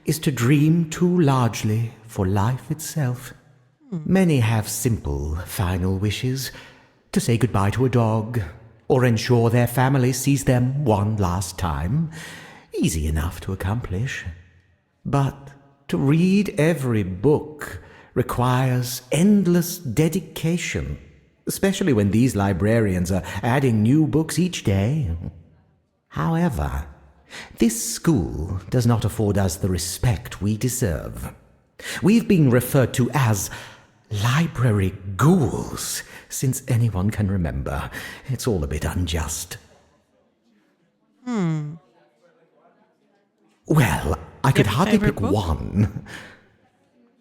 Speaker 25: is to dream too largely for life itself. Many have simple, final wishes. To say goodbye to a dog, or ensure their family sees them one last time. Easy enough to accomplish. But to read every book requires endless dedication, especially when these librarians are adding new books each day. However, this school does not afford us the respect we deserve. We've been referred to as library ghouls since anyone can remember. It's all a bit unjust. Well, I could hardly pick one.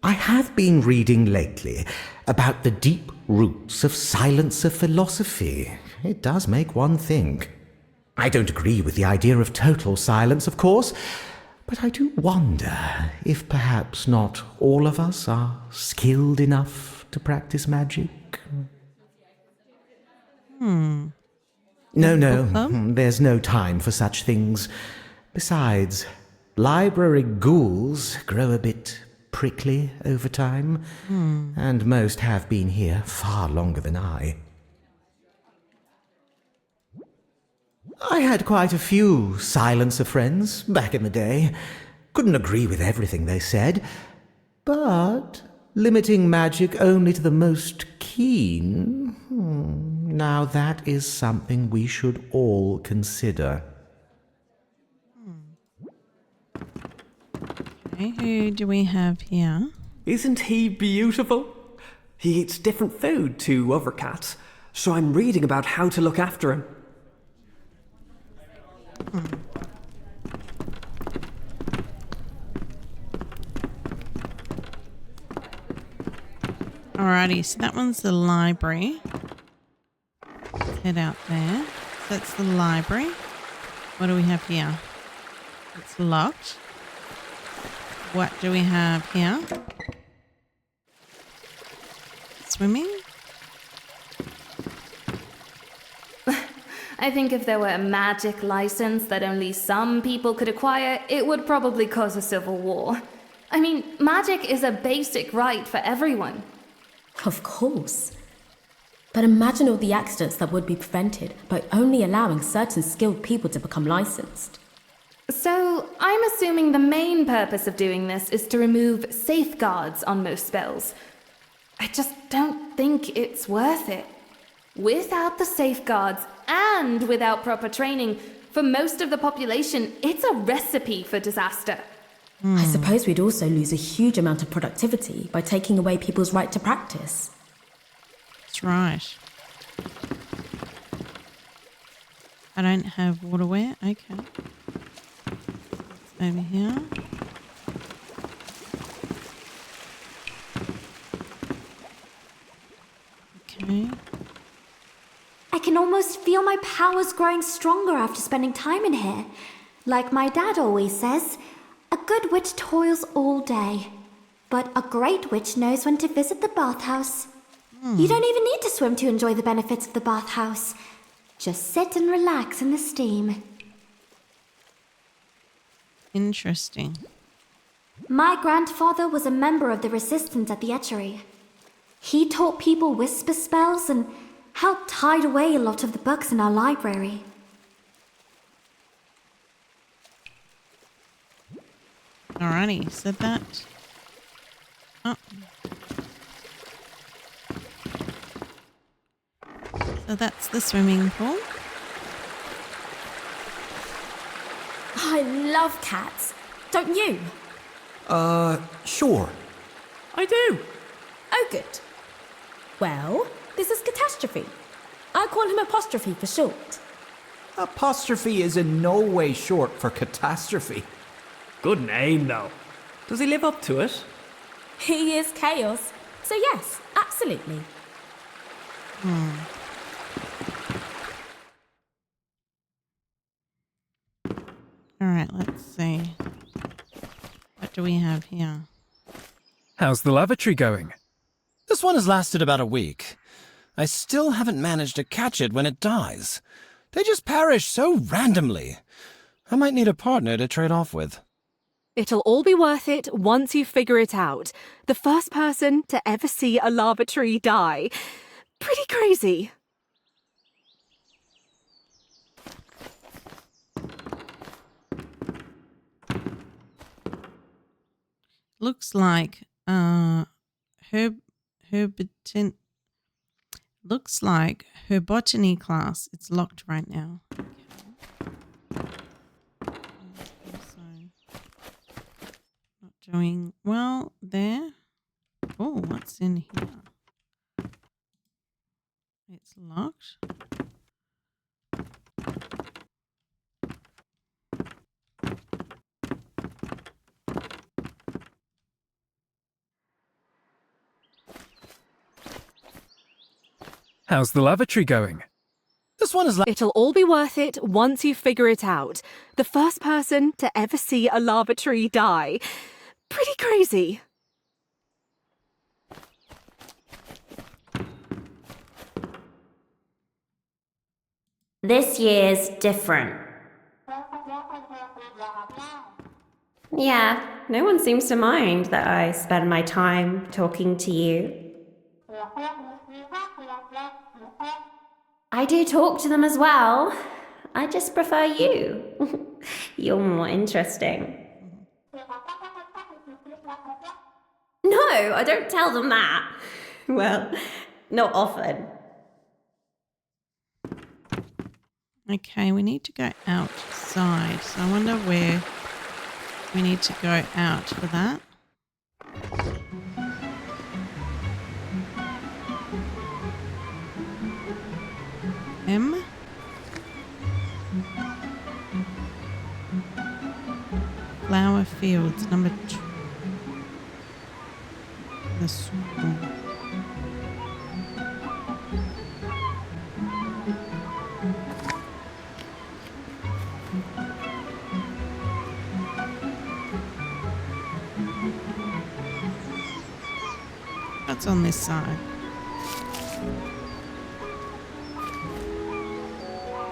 Speaker 25: I have been reading lately about the deep roots of silencer philosophy. It does make one think. I don't agree with the idea of total silence, of course, but I do wonder if perhaps not all of us are skilled enough to practice magic. No, there's no time for such things. Besides, library ghouls grow a bit prickly over time, and most have been here far longer than I. I had quite a few silencer friends back in the day. Couldn't agree with everything they said, but limiting magic only to the most keen, now that is something we should all consider.
Speaker 1: Okay, who do we have here?
Speaker 8: Isn't he beautiful? He eats different food to other cats, so I'm reading about how to look after him.
Speaker 1: Alrighty, so that one's the library. Let's head out there. That's the library. What do we have here? It's locked. What do we have here? Swimming?
Speaker 2: I think if there were a magic license that only some people could acquire, it would probably cause a civil war. I mean, magic is a basic right for everyone.
Speaker 9: Of course. But imagine all the accidents that would be prevented by only allowing certain skilled people to become licensed.
Speaker 2: So, I'm assuming the main purpose of doing this is to remove safeguards on most spells. I just don't think it's worth it. Without the safeguards and without proper training, for most of the population, it's a recipe for disaster.
Speaker 9: I suppose we'd also lose a huge amount of productivity by taking away people's right to practice.
Speaker 1: That's right. I don't have waterware. Okay. Over here. Okay.
Speaker 7: I can almost feel my powers growing stronger after spending time in here. Like my dad always says, a good witch toils all day, but a great witch knows when to visit the bathhouse. You don't even need to swim to enjoy the benefits of the bathhouse. Just sit and relax in the steam.
Speaker 1: Interesting.
Speaker 7: My grandfather was a member of the resistance at the Etchery. He taught people whisper spells and helped hide away a lot of the books in our library.
Speaker 1: Alrighty, so that... Oh. So that's the swimming pool.
Speaker 9: I love cats. Don't you?
Speaker 8: Sure.
Speaker 9: I do. Oh, good. Well, this is Catastrophe. I call him Apostrophe for short.
Speaker 10: Apostrophe is in no way short for catastrophe.
Speaker 8: Good name, though. Does he live up to it?
Speaker 9: He is chaos. So yes, absolutely.
Speaker 1: Alright, let's see. What do we have here?
Speaker 11: How's the lavatory going?
Speaker 13: This one has lasted about a week. I still haven't managed to catch it when it dies. They just perish so randomly. I might need a partner to trade off with.
Speaker 26: It'll all be worth it once you figure it out. The first person to ever see a lavatory die. Pretty crazy.
Speaker 1: Looks like looks like her botany class. It's locked right now. Okay. So, not doing well there. Oh, what's in here? It's locked.
Speaker 11: How's the lavatory going?
Speaker 13: This one is
Speaker 26: It'll all be worth it once you figure it out. The first person to ever see a lavatory die. Pretty crazy.
Speaker 6: This year's different. Yeah, no one seems to mind that I spend my time talking to you. I do talk to them as well. I just prefer you. You're more interesting. No, I don't tell them that. Well, not often.
Speaker 1: Okay, we need to go outside. So I wonder where we need to go out for that. M. Flower Fields, number 2. The school. That's on this side.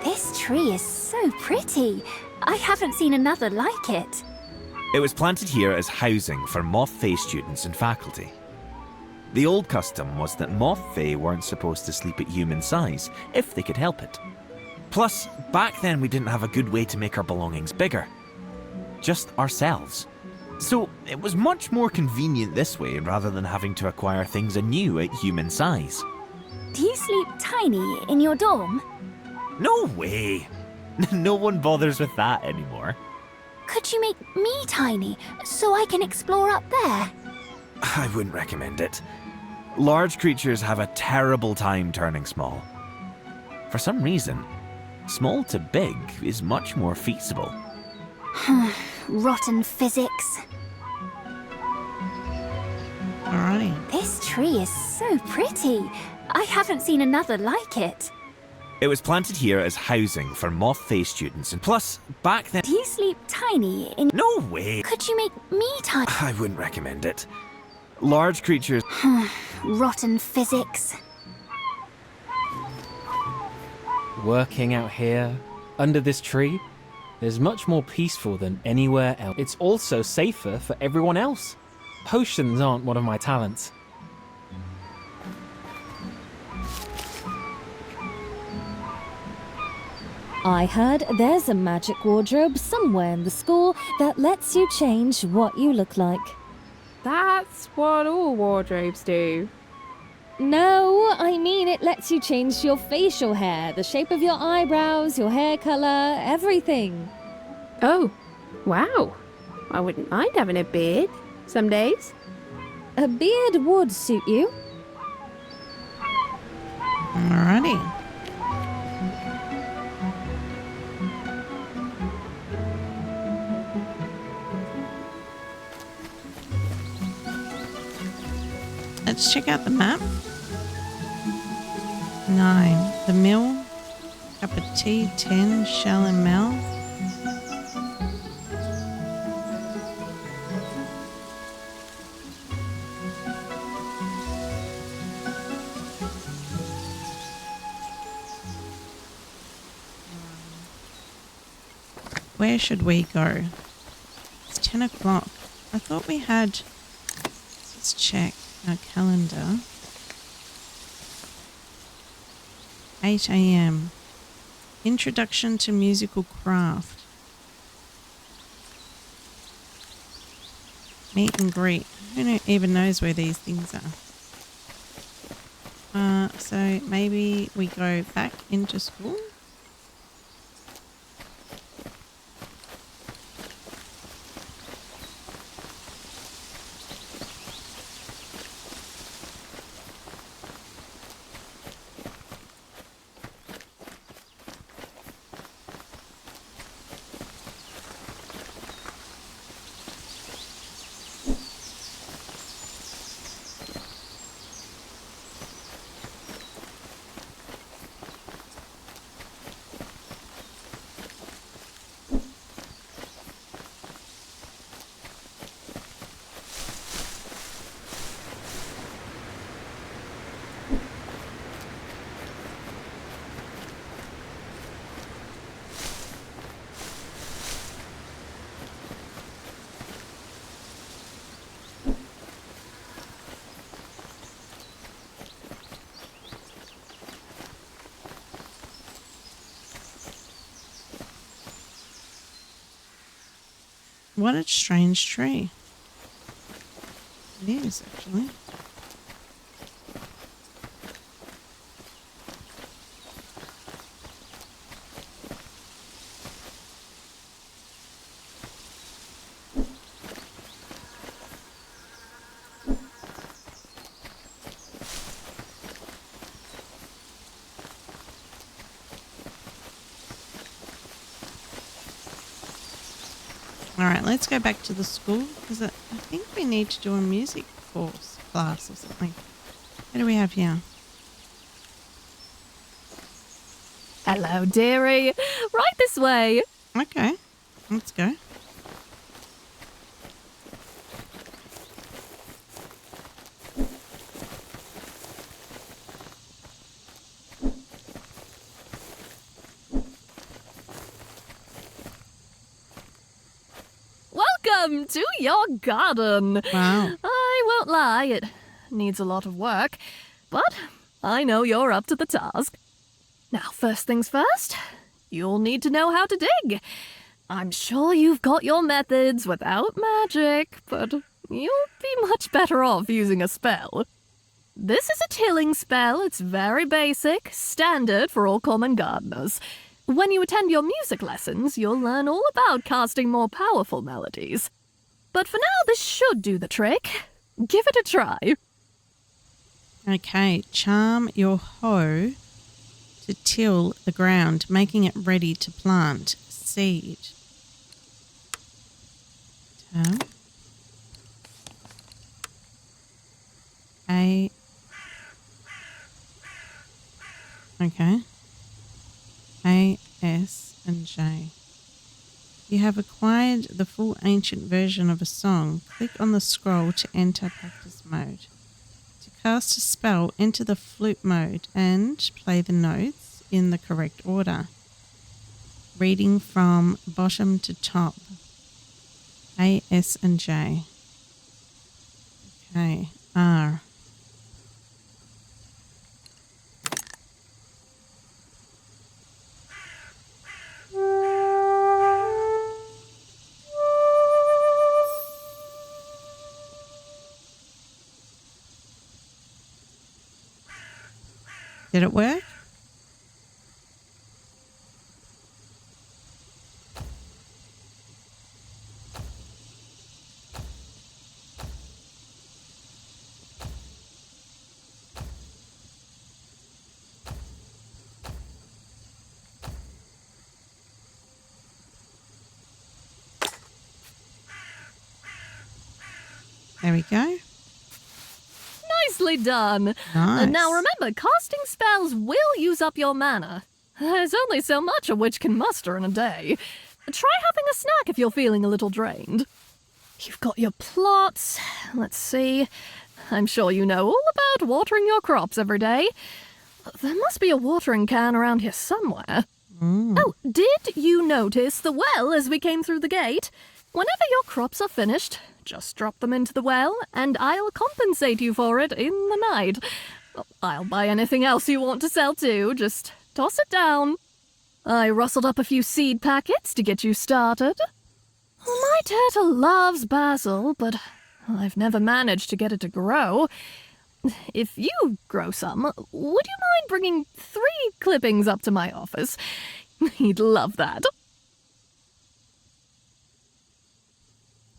Speaker 12: This tree is so pretty. I haven't seen another like it.
Speaker 14: It was planted here as housing for Moth Fae students and faculty. The old custom was that Moth Fae weren't supposed to sleep at human size, if they could help it. Plus, back then we didn't have a good way to make our belongings bigger. Just ourselves. So, it was much more convenient this way rather than having to acquire things anew at human size.
Speaker 12: Do you sleep tiny in your dorm?
Speaker 14: No way! No one bothers with that anymore.
Speaker 12: Could you make me tiny so I can explore up there?
Speaker 14: I wouldn't recommend it. Large creatures have a terrible time turning small. For some reason, small to big is much more feasible.
Speaker 12: Rotten physics.
Speaker 1: Alrighty.
Speaker 12: This tree is so pretty. I haven't seen another like it.
Speaker 14: It was planted here as housing for Moth Fae students, and plus, back then—
Speaker 12: Do you sleep tiny in—
Speaker 14: No way!
Speaker 12: Could you make me tiny?
Speaker 14: I wouldn't recommend it. Large creatures—
Speaker 12: Rotten physics.
Speaker 20: Working out here, under this tree, is much more peaceful than anywhere else. It's also safer for everyone else. Potions aren't one of my talents.
Speaker 15: I heard there's a magic wardrobe somewhere in the school that lets you change what you look like.
Speaker 16: That's what all wardrobes do.
Speaker 15: No, I mean it lets you change your facial hair, the shape of your eyebrows, your hair color, everything.
Speaker 16: Oh, wow. I wouldn't mind having a beard some days.
Speaker 15: A beard would suit you.
Speaker 1: Alrighty. Let's check out the map. 9. The mill. Cup of tea. 10. Shell and Mel. Where should we go? It's 10 o'clock. I thought we had... Let's check our calendar. 8 a.m. Introduction to musical craft. Meet and greet. Who even knows where these things are? So maybe we go back into school. What a strange tree. It is, actually. Alright, let's go back to the school because I think we need to do a music class or something. What do we have here?
Speaker 19: Hello, dearie. Right this way.
Speaker 1: Okay, let's go.
Speaker 19: Welcome to your garden.
Speaker 1: Wow.
Speaker 19: I won't lie, it needs a lot of work, but I know you're up to the task. Now, first things first, you'll need to know how to dig. I'm sure you've got your methods without magic, but you'll be much better off using a spell. This is a tilling spell. It's very basic, standard for all common gardeners. When you attend your music lessons, you'll learn all about casting more powerful melodies. But for now, this should do the trick. Give it a try.
Speaker 1: Okay, charm your hoe to till the ground, making it ready to plant seed. Tab. A. Okay. A, S, and J. You have acquired the full ancient version of a song. Click on the scroll to enter practice mode. To cast a spell, enter the flute mode and play the notes in the correct order. Reading from bottom to top. A, S, and J. Okay, R. Did it work? There we go.
Speaker 19: Nicely done.
Speaker 1: Nice.
Speaker 19: Now remember, casting spells will use up your mana. There's only so much a witch can muster in a day. Try having a snack if you're feeling a little drained. You've got your plots. Let's see. I'm sure you know all about watering your crops every day. There must be a watering can around here somewhere. Oh, did you notice the well as we came through the gate? Whenever your crops are finished, just drop them into the well, and I'll compensate you for it in the night. I'll buy anything else you want to sell too, just toss it down. I rustled up a few seed packets to get you started. My turtle loves basil, but I've never managed to get it to grow. If you grow some, would you mind bringing 3 clippings up to my office? He'd love that.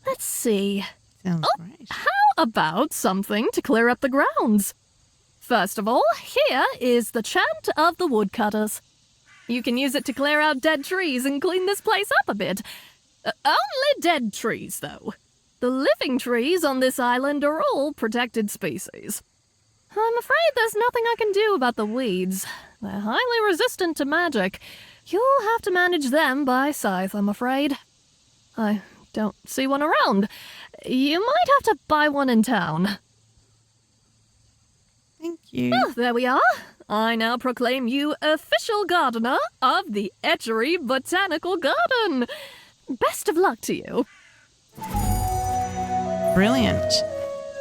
Speaker 19: Let's see.
Speaker 1: Sounds great.
Speaker 19: How about something to clear up the grounds? First of all, here is the chant of the woodcutters. You can use it to clear out dead trees and clean this place up a bit. Only dead trees, though. The living trees on this island are all protected species. I'm afraid there's nothing I can do about the weeds. They're highly resistant to magic. You'll have to manage them by scythe, I'm afraid. I don't see one around. You might have to buy one in town.
Speaker 1: Thank you.
Speaker 19: Oh, there we are. I now proclaim you official gardener of the Etchery Botanical Garden. Best of luck to you.
Speaker 1: Brilliant.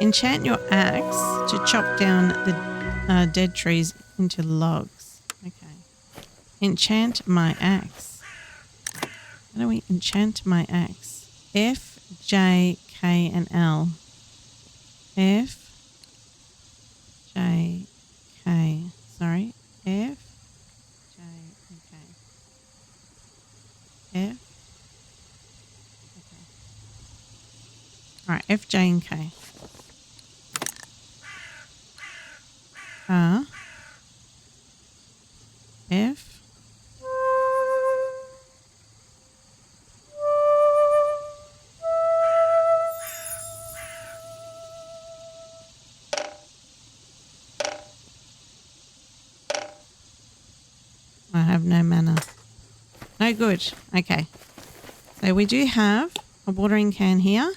Speaker 1: Enchant your axe to chop down the dead trees into logs. Okay. Enchant my axe. How do we enchant my axe? F, J, K, and L. F, J, K. Sorry. F, J, and K. F. Okay. All right. F, J, and K. R. F. I have no mana. No good. Okay. So we do have a watering can here.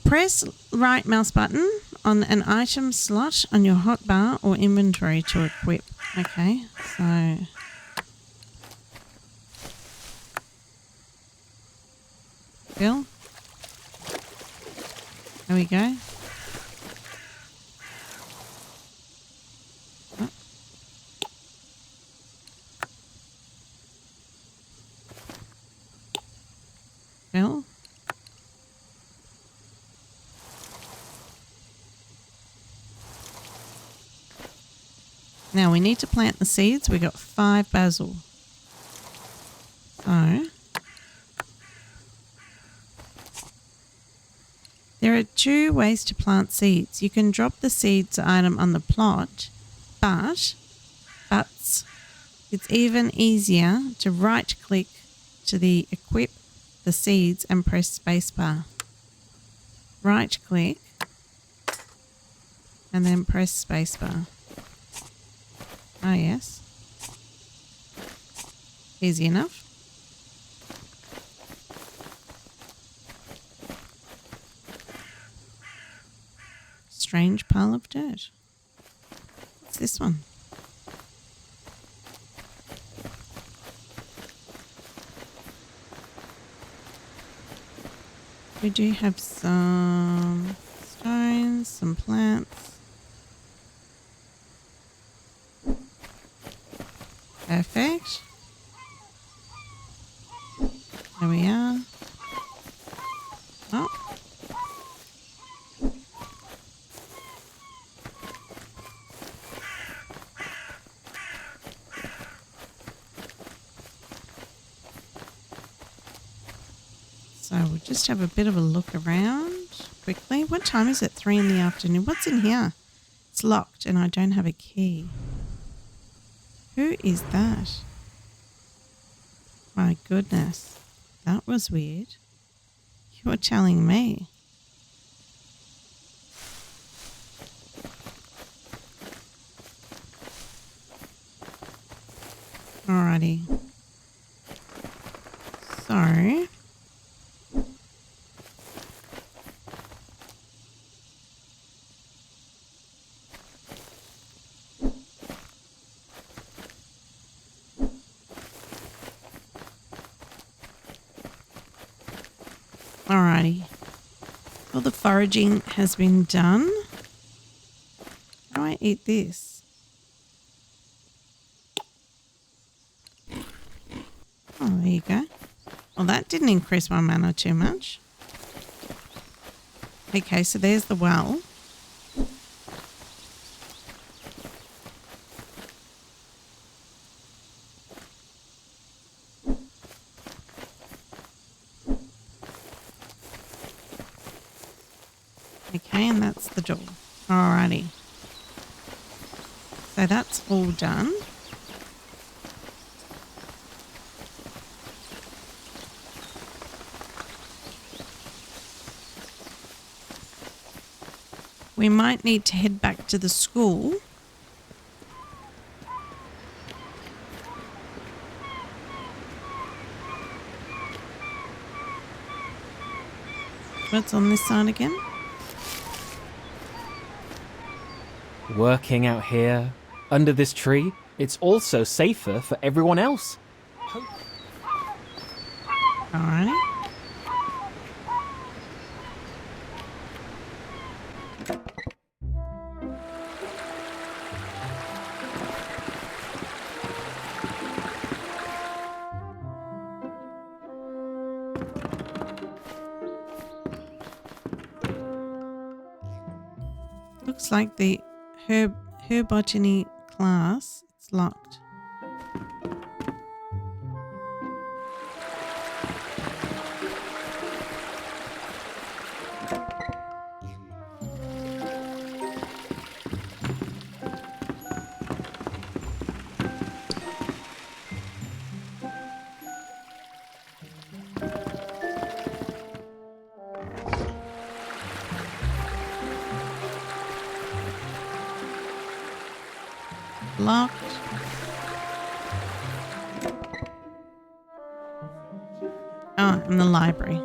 Speaker 1: Press right mouse button on an item slot on your hotbar or inventory to equip. Okay, so Bill. There we go. Oh. Bill. Now we need to plant the seeds. We got 5 basil. So there are 2 ways to plant seeds. You can drop the seeds item on the plot, but it's even easier to right click to the equip the seeds and press spacebar. Right click and then press spacebar. Oh yes. Easy enough. Strange pile of dirt. What's this one? We do have some stones, some plants. Perfect. There we are. Oh. So we'll just have a bit of a look around quickly. What time is it? 3 in the afternoon. What's in here? It's locked and I don't have a key. Who is that? My goodness. That was weird. You're telling me. Alrighty. So alrighty. Well, the foraging has been done. How do I eat this? Oh, there you go. Well, that didn't increase my mana too much. Okay, so there's the well. Okay, and that's the door. Alrighty. So that's all done. We might need to head back to the school. What's on this side again?
Speaker 20: Working out here, under this tree, it's also safer for everyone else.
Speaker 1: Alright. looks like the herbotany class. It's locked. Locked. Oh, in the library.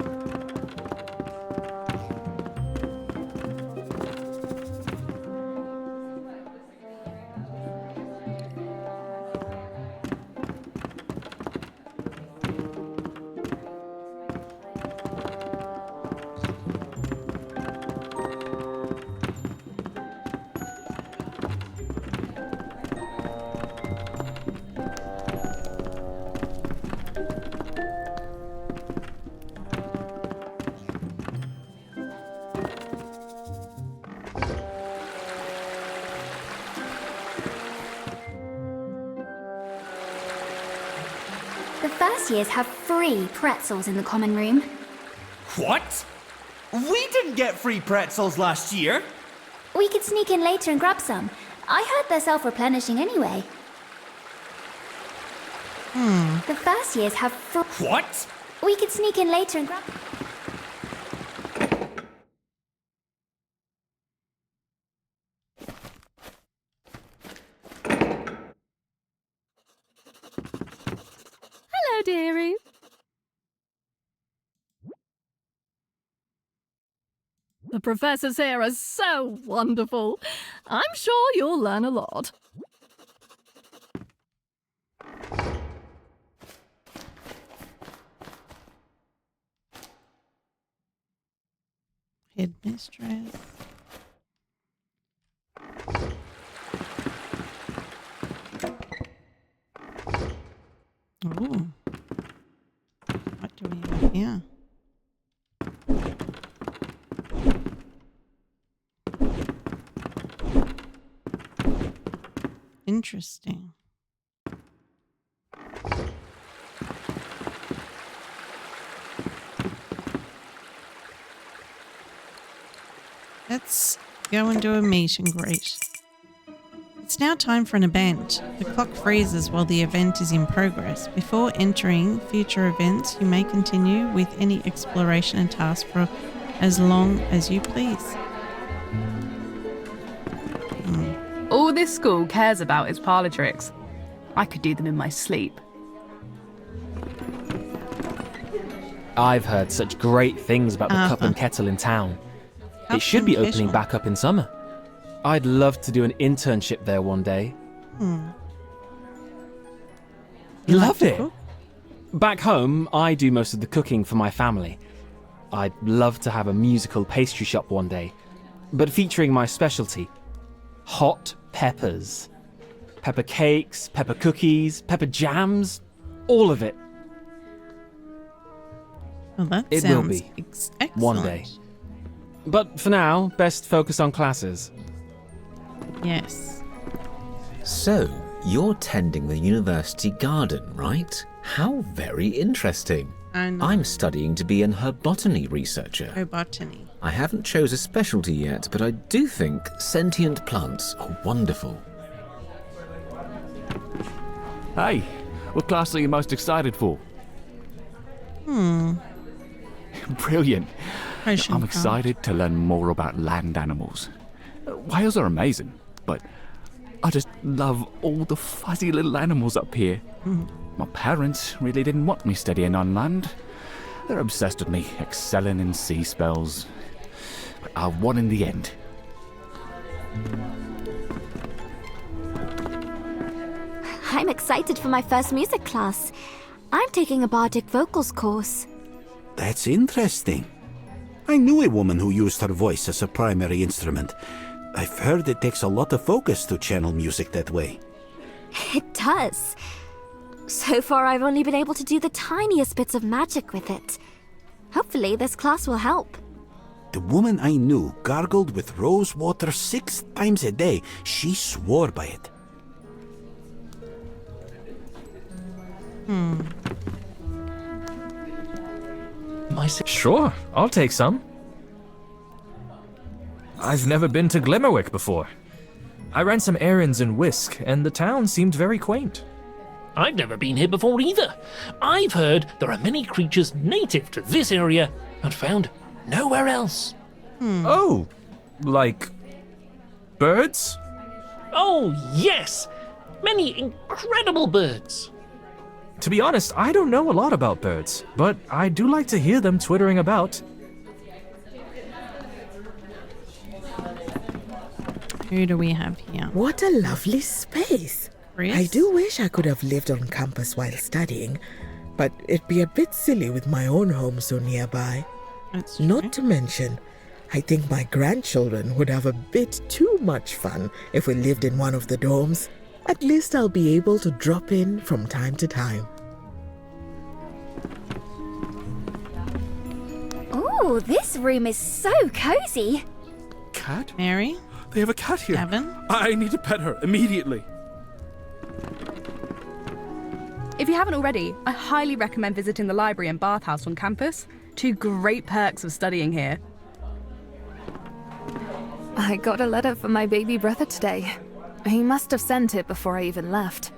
Speaker 12: The first years have free pretzels in the common room.
Speaker 14: What? We didn't get free pretzels last year.
Speaker 12: We could sneak in later and grab some. I heard they're self-replenishing anyway. The first years have
Speaker 14: What?
Speaker 12: We could sneak in later and grab...
Speaker 19: Hello, dearie. The professors here are so wonderful. I'm sure you'll learn a lot.
Speaker 1: Headmistress. Ooh. What do we have here? Interesting. Let's go and do a meet and greet. It's now time for an event. The clock freezes while the event is in progress. Before entering future events, you may continue with any exploration and task for as long as you please.
Speaker 3: All this school cares about is parlour tricks. I could do them in my sleep.
Speaker 20: I've heard such great things about the Cup and Kettle in town. It should be opening back up in summer. I'd love to do an internship there one day. Love it! Back home, I do most of the cooking for my family. I'd love to have a musical pastry shop one day, but featuring my specialty, hot peppers. Pepper cakes, pepper cookies, pepper jams, all of it.
Speaker 1: Well, that
Speaker 20: it
Speaker 1: sounds
Speaker 20: will be
Speaker 1: excellent.
Speaker 20: one day. But for now, best focus on classes.
Speaker 1: Yes.
Speaker 4: So, you're tending the university garden, right? How very interesting.
Speaker 1: I know.
Speaker 4: I'm studying to be an herbotany researcher.
Speaker 1: Herbotany.
Speaker 4: I haven't chose a specialty yet, but I do think sentient plants are wonderful.
Speaker 5: Hey, what class are you most excited for? Brilliant. I'm excited to learn more about land animals. Whales are amazing, but I just love all the fuzzy little animals up here. My parents really didn't want me studying on land. They're obsessed with me excelling in sea spells. But I won in the end.
Speaker 12: I'm excited for my first music class. I'm taking a bardic vocals course.
Speaker 17: That's interesting. I knew a woman who used her voice as a primary instrument. I've heard it takes a lot of focus to channel music that way.
Speaker 12: It does. So far, I've only been able to do the tiniest bits of magic with it. Hopefully, this class will help.
Speaker 17: The woman I knew gargled with rose water 6 times a day. She swore by it.
Speaker 18: Sure, I'll take some. I've never been to Glimmerwick before. I ran some errands in Whisk, and the town seemed very quaint.
Speaker 21: I've never been here before either. I've heard there are many creatures native to this area and found nowhere else.
Speaker 18: Oh, like birds?
Speaker 21: Oh, yes! Many incredible birds.
Speaker 18: To be honest, I don't know a lot about birds, but I do like to hear them twittering about.
Speaker 1: Who do we have here?
Speaker 22: What a lovely space.
Speaker 1: Chris?
Speaker 22: I do wish I could have lived on campus while studying, but it'd be a bit silly with my own home so nearby.
Speaker 1: That's true.
Speaker 22: Not to mention, I think my grandchildren would have a bit too much fun if we lived in one of the dorms. At least I'll be able to drop in from time to time.
Speaker 12: Ooh, this room is so cozy.
Speaker 5: Cat?
Speaker 1: Mary?
Speaker 5: They have a cat here.
Speaker 1: Evan?
Speaker 5: I need to pet her immediately.
Speaker 3: If you haven't already, I highly recommend visiting the library and bathhouse on campus. 2 great perks of studying here.
Speaker 2: I got a letter from my baby brother today. He must have sent it before I even left.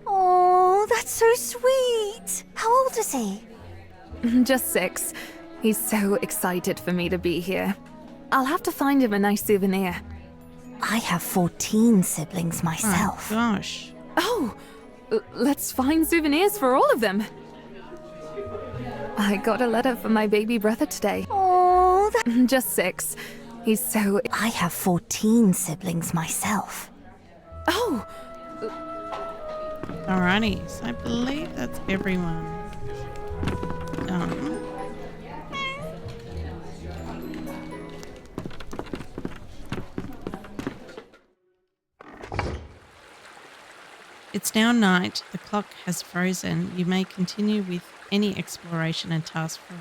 Speaker 12: Oh, that's so sweet. How old is he?
Speaker 2: Just 6. He's so excited for me to be here. I'll have to find him a nice souvenir.
Speaker 12: I have 14 siblings myself.
Speaker 1: Oh, gosh.
Speaker 2: Oh, let's find souvenirs for all of them. I got a letter from my baby brother today.
Speaker 12: Oh,
Speaker 2: Just 6. He's so...
Speaker 12: I have 14 siblings myself.
Speaker 2: Oh!
Speaker 1: Alrighty, so I believe that's everyone done. It's now night. The clock has frozen. You may continue with any exploration and task for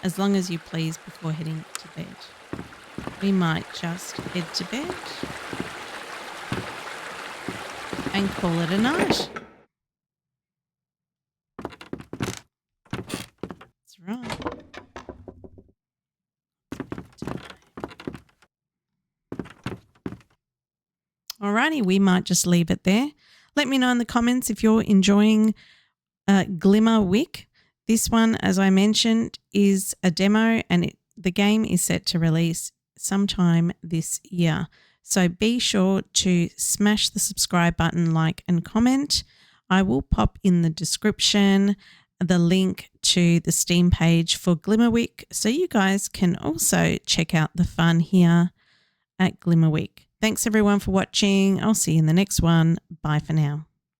Speaker 1: as long as you please before heading to bed. We might just head to bed and call it a night. That's right. Alrighty, we might just leave it there. Let me know in the comments if you're enjoying Glimmerwick. This one, as I mentioned, is a demo and the game is set to release sometime this year. So be sure to smash the subscribe button, like and comment. I will pop in the description the link to the Steam page for Glimmerwick so you guys can also check out the fun here at Glimmerwick. Thanks everyone for watching. I'll see you in the next one. Bye for now.